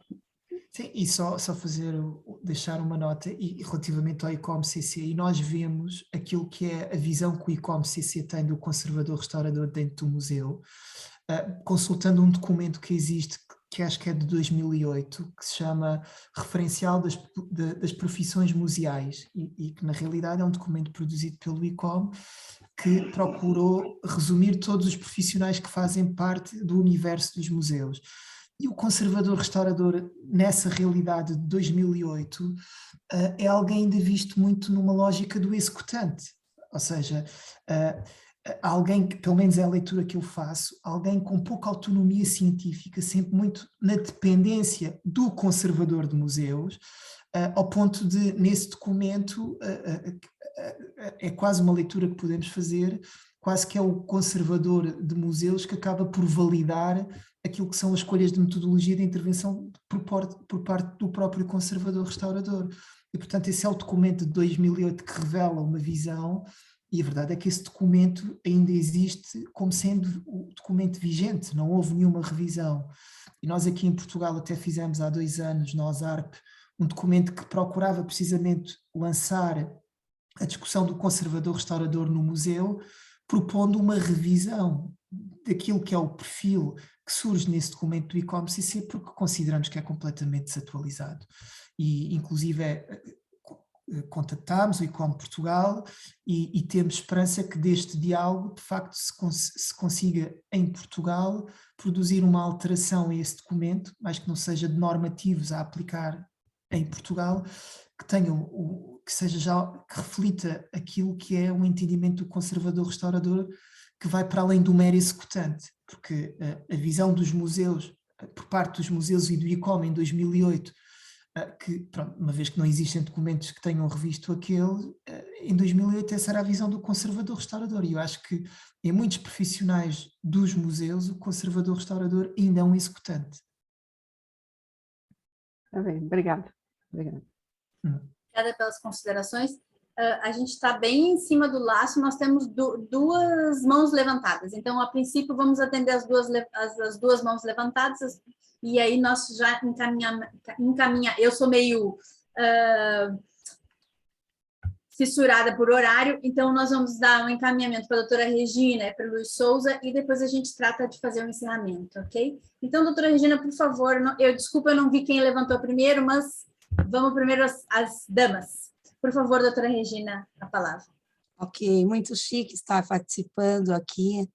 Sim, e só deixar uma nota e relativamente ao ICOM-CC, e nós vemos aquilo que é a visão que o ICOM-CC tem do conservador-restaurador dentro do museu, consultando um documento que existe, que acho que é de 2008, que se chama Referencial das Profissões Museais, e que na realidade é um documento produzido pelo ICOM, que procurou resumir todos os profissionais que fazem parte do universo dos museus. E o conservador-restaurador, nessa realidade de 2008, é alguém ainda visto muito numa lógica do executante. Ou seja, alguém que, pelo menos é a leitura que eu faço, alguém com pouca autonomia científica, sempre muito na dependência do conservador de museus, ao ponto de, nesse documento, é quase uma leitura que podemos fazer, quase que é o conservador de museus que acaba por validar aquilo que são as escolhas de metodologia de intervenção por parte do próprio conservador restaurador. E, portanto, esse é o documento de 2008 que revela uma visão, e a verdade é que esse documento ainda existe como sendo o documento vigente, não houve nenhuma revisão. E nós aqui em Portugal até fizemos há 2 anos, na OSARP, um documento que procurava precisamente lançar a discussão do conservador restaurador no museu, propondo uma revisão daquilo que é o perfil que surge nesse documento do ICOM-CC, porque consideramos que é completamente desatualizado. E, inclusive, contactámos o ICOM Portugal e temos esperança que deste diálogo, de facto, se consiga, em Portugal, produzir uma alteração a esse documento, mas que não seja de normativos a aplicar em Portugal, que que seja já, que reflita aquilo que é o entendimento do conservador-restaurador, que vai para além do mero executante, porque a visão dos museus, por parte dos museus e do ICOM em 2008, que, pronto, uma vez que não existem documentos que tenham revisto aquele, em 2008 essa era a visão do conservador-restaurador, e eu acho que em muitos profissionais dos museus o conservador-restaurador ainda é um executante. Tá bem, obrigada. Obrigada pelas considerações. A gente está bem em cima do laço, nós temos 2 mãos levantadas, então, a princípio, vamos atender as duas mãos levantadas, e aí nós já encaminhamos. Eu sou meio fissurada por horário, então nós vamos dar um encaminhamento para a doutora Regina e para o Luiz Souza, e depois a gente trata de fazer um encerramento, ok? Então, doutora Regina, por favor, desculpa, eu não vi quem levantou primeiro, mas vamos primeiro às damas. Por favor, doutora Regina, a palavra. Ok, muito chique estar participando aqui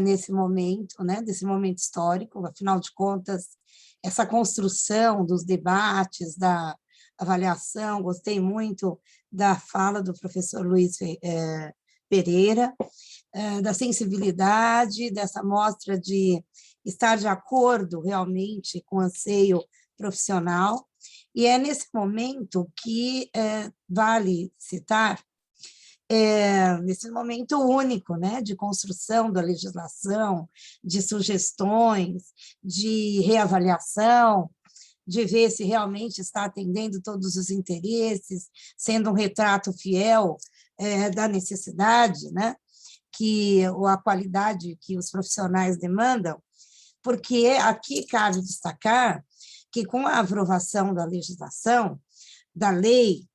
nesse momento, né, desse momento histórico, afinal de contas, essa construção dos debates, da avaliação, gostei muito da fala do professor Luiz Pereira, da sensibilidade, dessa mostra de estar de acordo realmente com o anseio profissional, e é nesse momento que vale citar, nesse momento único, né, de construção da legislação, de sugestões, de reavaliação, de ver se realmente está atendendo todos os interesses, sendo um retrato fiel da necessidade, né, a qualidade que os profissionais demandam, porque aqui cabe destacar que, com a aprovação da legislação, da lei,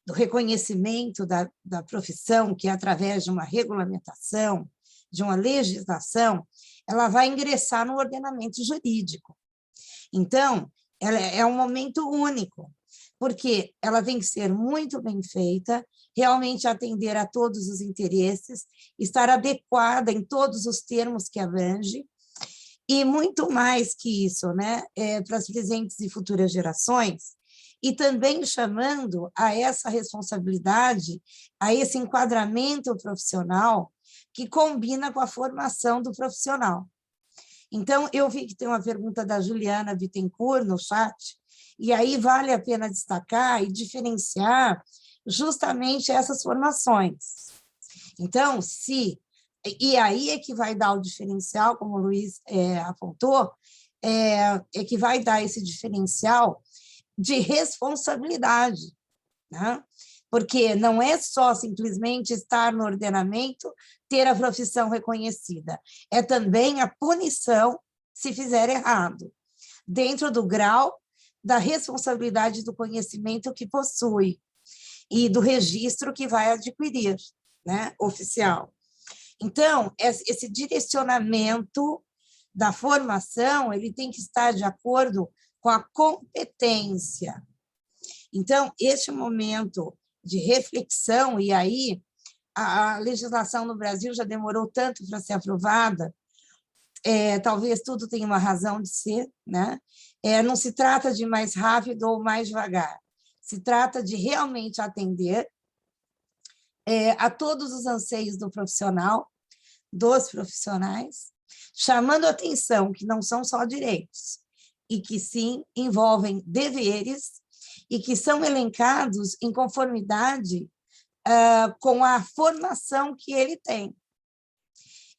do reconhecimento da profissão, que é através de uma regulamentação, de uma legislação, ela vai ingressar no ordenamento jurídico. Então, ela é um momento único, porque ela tem que ser muito bem feita, realmente atender a todos os interesses, estar adequada em todos os termos que abrange, e muito mais que isso, né, para as presentes e futuras gerações, e também chamando a essa responsabilidade, a esse enquadramento profissional que combina com a formação do profissional. Então, eu vi que tem uma pergunta da Juliana Bittencourt no chat, e aí vale a pena destacar e diferenciar justamente essas formações. Então, e aí é que vai dar o diferencial, como o Luiz apontou, é que vai dar esse diferencial de responsabilidade, né? Porque não é só simplesmente estar no ordenamento, ter a profissão reconhecida, é também a punição se fizer errado, dentro do grau da responsabilidade do conhecimento que possui e do registro que vai adquirir, né, oficial. Então, esse direcionamento da formação, ele tem que estar de acordo com a competência. Então, este momento de reflexão, e aí a legislação no Brasil já demorou tanto para ser aprovada, talvez tudo tenha uma razão de ser, né? Não se trata de mais rápido ou mais devagar, se trata de realmente atender a todos os anseios do profissional, dos profissionais, chamando a atenção que não são só direitos, e que sim envolvem deveres, e que são elencados em conformidade com a formação que ele tem,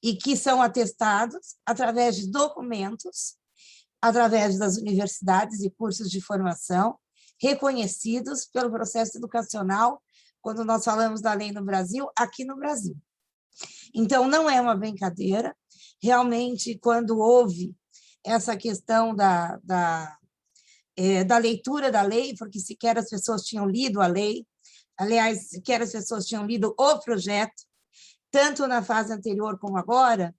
e que são atestados através de documentos, através das universidades e cursos de formação, reconhecidos pelo processo educacional, quando nós falamos da lei no Brasil, aqui no Brasil. Então, não é uma brincadeira, realmente, quando houve essa questão da leitura da lei, porque sequer as pessoas tinham lido a lei, aliás, sequer as pessoas tinham lido o projeto, tanto na fase anterior como agora,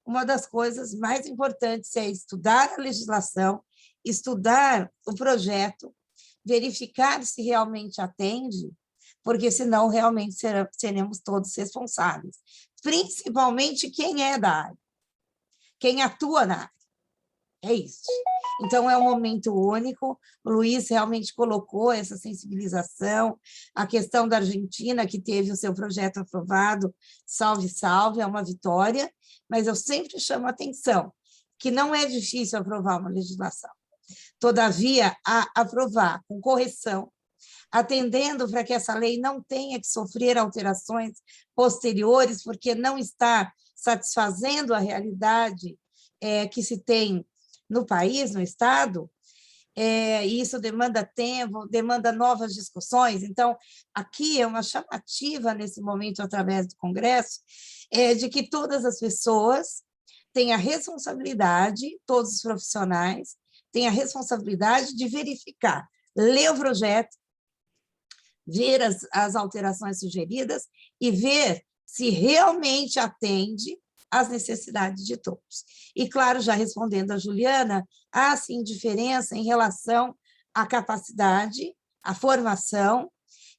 uma das coisas mais importantes é estudar a legislação, estudar o projeto, verificar se realmente atende, porque senão realmente seremos todos responsáveis, principalmente quem é da área, quem atua na área. É isso. Então, é um momento único. O Luiz realmente colocou essa sensibilização, a questão da Argentina, que teve o seu projeto aprovado, salve, salve, é uma vitória, mas eu sempre chamo a atenção que não é difícil aprovar uma legislação. Todavia, aprovar com correção, atendendo para que essa lei não tenha que sofrer alterações posteriores, porque não está satisfazendo a realidade que se tem no país, no Estado, e isso demanda tempo, demanda novas discussões. Então, aqui é uma chamativa, nesse momento, através do Congresso, de que todas as pessoas têm a responsabilidade, todos os profissionais, têm a responsabilidade de verificar, ler o projeto, ver as alterações sugeridas e ver se realmente atende às necessidades de todos. E, claro, já respondendo a Juliana, há, sim, diferença em relação à capacidade, à formação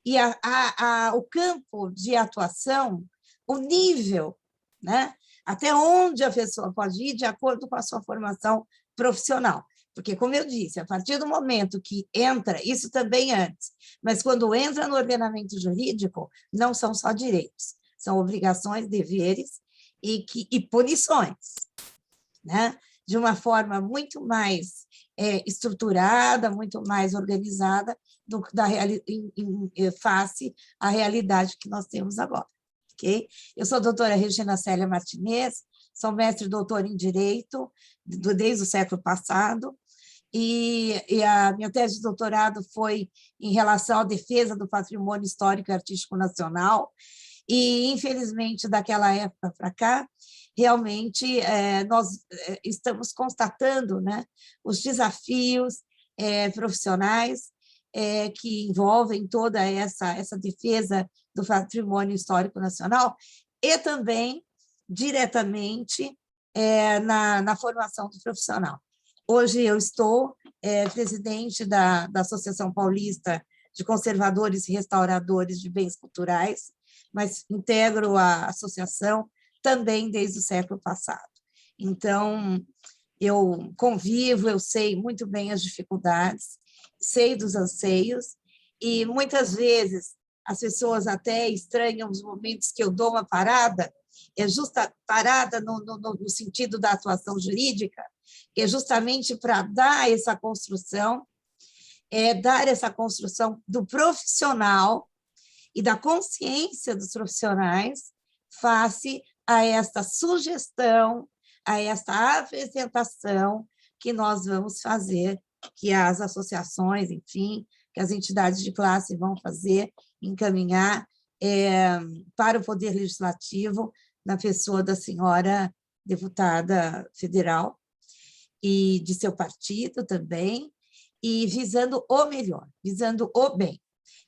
e o campo de atuação, o nível, né? Até onde a pessoa pode ir de acordo com a sua formação profissional. Porque, como eu disse, a partir do momento que entra, isso também antes, mas quando entra no ordenamento jurídico, não são só direitos, são obrigações, deveres e punições, né? De uma forma muito mais estruturada, muito mais organizada, face à realidade que nós temos agora. Okay? Eu sou a doutora Regina Célia Martinez, sou mestre e doutora em Direito desde o século passado, e a minha tese de doutorado foi em relação à defesa do patrimônio histórico e artístico nacional, e, infelizmente, daquela época para cá, realmente nós estamos constatando, né, os desafios profissionais que envolvem toda essa defesa do patrimônio histórico nacional e também, diretamente, na formação do profissional. Hoje eu estou presidente da Associação Paulista de Conservadores e Restauradores de Bens Culturais, mas integro a associação também desde o século passado. Então, eu convivo, eu sei muito bem as dificuldades, sei dos anseios, e muitas vezes as pessoas até estranham os momentos que eu dou uma parada, justa parada no sentido da atuação jurídica, que é justamente para dar essa construção, dar essa construção do profissional e da consciência dos profissionais face a esta sugestão, a esta apresentação que nós vamos fazer, que as associações, enfim, que as entidades de classe vão fazer, encaminhar para o Poder Legislativo, na pessoa da senhora deputada federal e de seu partido também, e visando o melhor, visando o bem.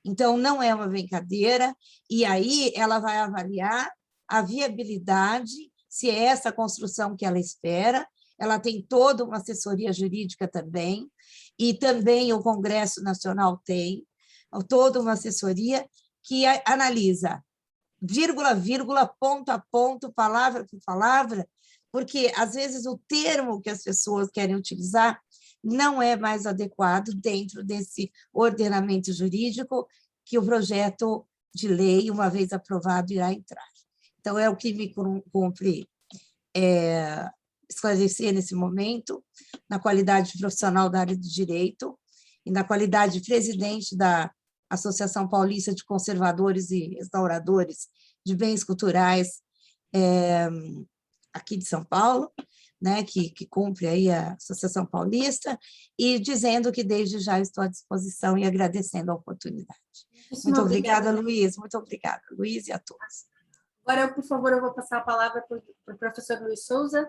Então, não é uma brincadeira, e aí ela vai avaliar a viabilidade, se é essa construção que ela espera, ela tem toda uma assessoria jurídica também, e também o Congresso Nacional tem toda uma assessoria que analisa vírgula, vírgula, ponto a ponto, palavra por palavra, porque, às vezes, o termo que as pessoas querem utilizar não é mais adequado dentro desse ordenamento jurídico que o projeto de lei, uma vez aprovado, irá entrar. Então, é o que me cumpre esclarecer nesse momento, na qualidade de profissional da área do direito e na qualidade de presidente da Associação Paulista de Conservadores e Restauradores de Bens Culturais aqui de São Paulo, né, que cumpre aí a Associação Paulista, e dizendo que desde já estou à disposição e agradecendo a oportunidade. Muito obrigada, Luiz. Muito obrigada, Luiz, e a todos. Agora, por favor, eu vou passar a palavra para o professor Luiz Souza.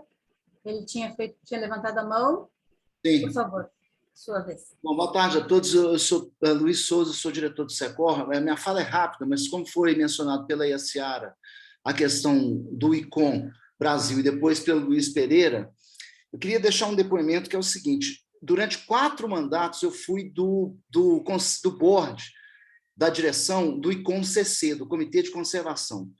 Ele tinha levantado a mão. Sim. Por favor, sua vez. Bom, boa tarde a todos. Eu sou Luiz Souza, sou diretor do SECOR. Minha fala é rápida, mas como foi mencionado pela Iaciara, a questão do ICOM Brasil e depois pelo Luiz Pereira, eu queria deixar um depoimento que é o seguinte: durante 4 mandatos eu fui do board, da direção do ICOM-CC, do Comitê de Conservação.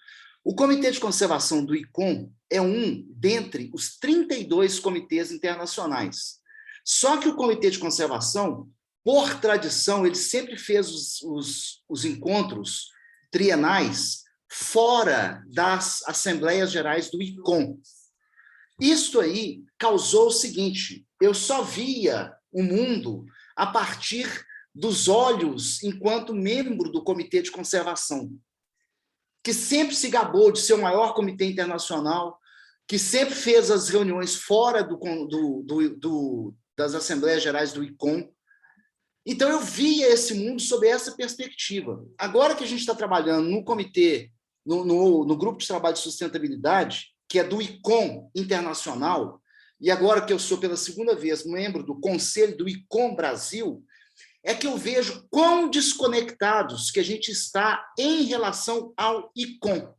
O Comitê de Conservação do ICOM é um dentre os 32 comitês internacionais. Só que o Comitê de Conservação, por tradição, ele sempre fez os encontros trienais fora das Assembleias Gerais do ICOM. Isso aí causou o seguinte: eu só via o mundo a partir dos olhos enquanto membro do Comitê de Conservação, que sempre se gabou de ser o maior comitê internacional, que sempre fez as reuniões fora das Assembleias Gerais do ICOM. Então, eu via esse mundo sob essa perspectiva. Agora que a gente está trabalhando no comitê, no grupo de trabalho de sustentabilidade, que é do ICOM internacional, e agora que eu sou pela segunda vez membro do Conselho do ICOM Brasil, é que eu vejo quão desconectados que a gente está em relação ao ICOM.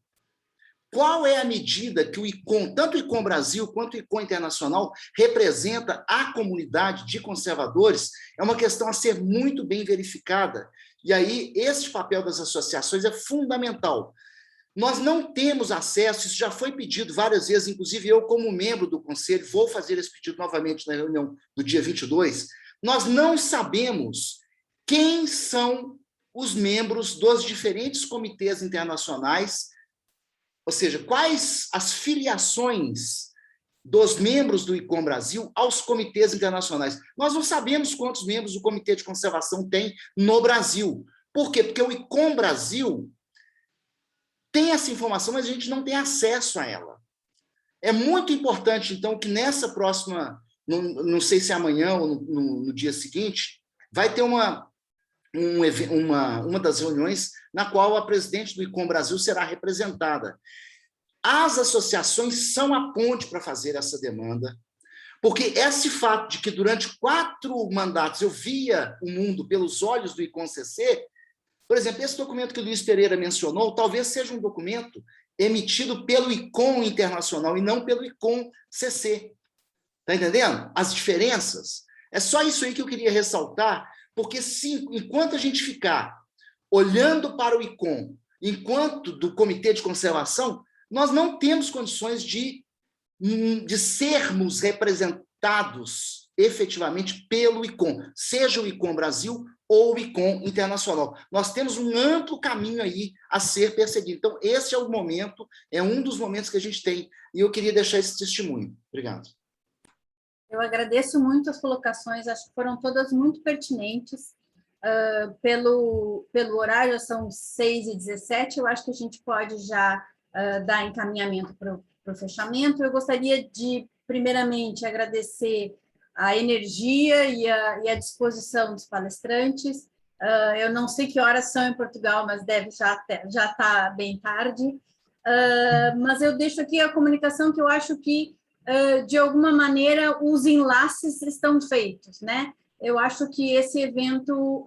Qual é a medida que o ICOM, tanto o ICOM Brasil quanto o ICOM Internacional, representa a comunidade de conservadores? É uma questão a ser muito bem verificada. E aí, esse papel das associações é fundamental. Nós não temos acesso, isso já foi pedido várias vezes, inclusive eu, como membro do Conselho, vou fazer esse pedido novamente na reunião do dia 22, nós não sabemos quem são os membros dos diferentes comitês internacionais, ou seja, quais as filiações dos membros do ICOM Brasil aos comitês internacionais. Nós não sabemos quantos membros o Comitê de Conservação tem no Brasil. Por quê? Porque o ICOM Brasil tem essa informação, mas a gente não tem acesso a ela. É muito importante, então, que nessa próxima, não sei se é amanhã ou no dia seguinte, vai ter uma das reuniões na qual a presidente do ICOM Brasil será representada. As associações são a ponte para fazer essa demanda, porque esse fato de que durante 4 mandatos eu via o mundo pelos olhos do ICOM-CC, por exemplo, esse documento que o Luiz Pereira mencionou, talvez seja um documento emitido pelo ICOM Internacional e não pelo ICOM-CC. Está entendendo? As diferenças. É só isso aí que eu queria ressaltar, porque enquanto a gente ficar olhando para o ICOM, enquanto do Comitê de Conservação, nós não temos condições de sermos representados efetivamente pelo ICOM, seja o ICOM Brasil ou o ICOM Internacional. Nós temos um amplo caminho aí a ser perseguido. Então, esse é o momento, é um dos momentos que a gente tem, e eu queria deixar esse testemunho. Obrigado. Eu agradeço muito as colocações, acho que foram todas muito pertinentes. Pelo horário, já são 6h17, eu acho que a gente pode já dar encaminhamento para o fechamento. Eu gostaria de, primeiramente, agradecer a energia e a disposição dos palestrantes. Eu não sei que horas são em Portugal, mas deve já estar bem tarde. Mas eu deixo aqui a comunicação que eu acho que, de alguma maneira, os enlaces estão feitos, né? Eu acho que esse evento,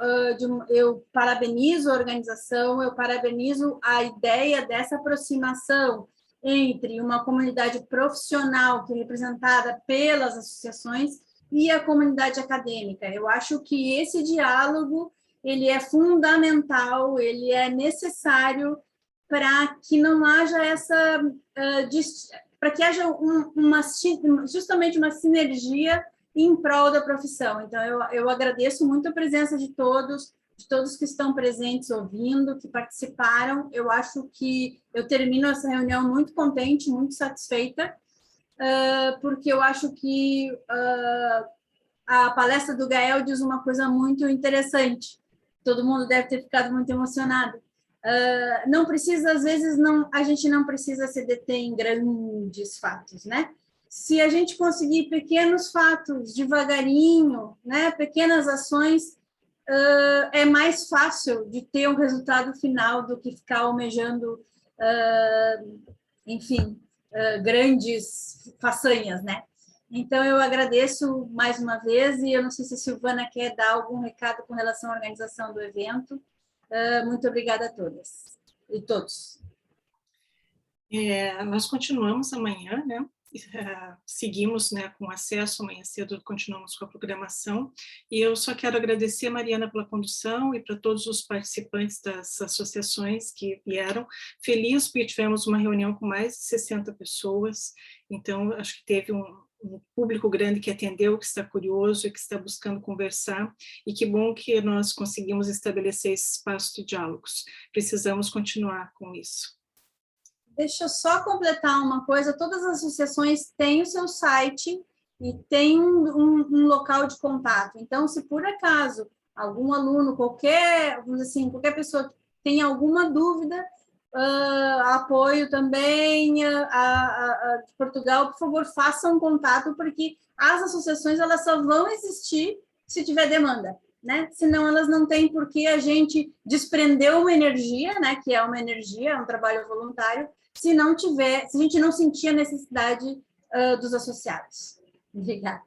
eu parabenizo a organização, eu parabenizo a ideia dessa aproximação entre uma comunidade profissional que é representada pelas associações e a comunidade acadêmica. Eu acho que esse diálogo ele é fundamental, ele é necessário para que não haja essa... para que haja justamente uma sinergia em prol da profissão. Então, eu agradeço muito a presença de todos, de todos que estão presentes ouvindo, que participaram. Eu acho que eu termino essa reunião muito contente, muito satisfeita, porque eu acho que a palestra do Gael diz uma coisa muito interessante. Todo mundo deve ter ficado muito emocionado. Não precisa, às vezes, a gente não precisa se deter em grandes fatos, né? Se a gente conseguir pequenos fatos, devagarinho, né? Pequenas ações, é mais fácil de ter um resultado final do que ficar almejando, enfim, grandes façanhas, né? Então, eu agradeço mais uma vez, e eu não sei se a Silvana quer dar algum recado com relação à organização do evento. Muito obrigada a todas e todos. Nós continuamos amanhã, né? Seguimos, né, com acesso, amanhã cedo continuamos com a programação, e eu só quero agradecer a Mariana pela condução e para todos os participantes das associações que vieram. Feliz porque tivemos uma reunião com mais de 60 pessoas, então acho que teve um público grande que atendeu, que está curioso e que está buscando conversar, e que bom que nós conseguimos estabelecer esse espaço de diálogos. Precisamos continuar com isso. Deixa eu só completar uma coisa, todas as associações têm o seu site e tem um local de contato. Então, se por acaso algum aluno, qualquer pessoa tem alguma dúvida, apoio também de Portugal, por favor, façam um contato, porque as associações elas só vão existir se tiver demanda, né? Senão elas não têm por que a gente desprender uma energia, né? Que é uma energia, é um trabalho voluntário, se a gente não sentir a necessidade dos associados. Obrigada.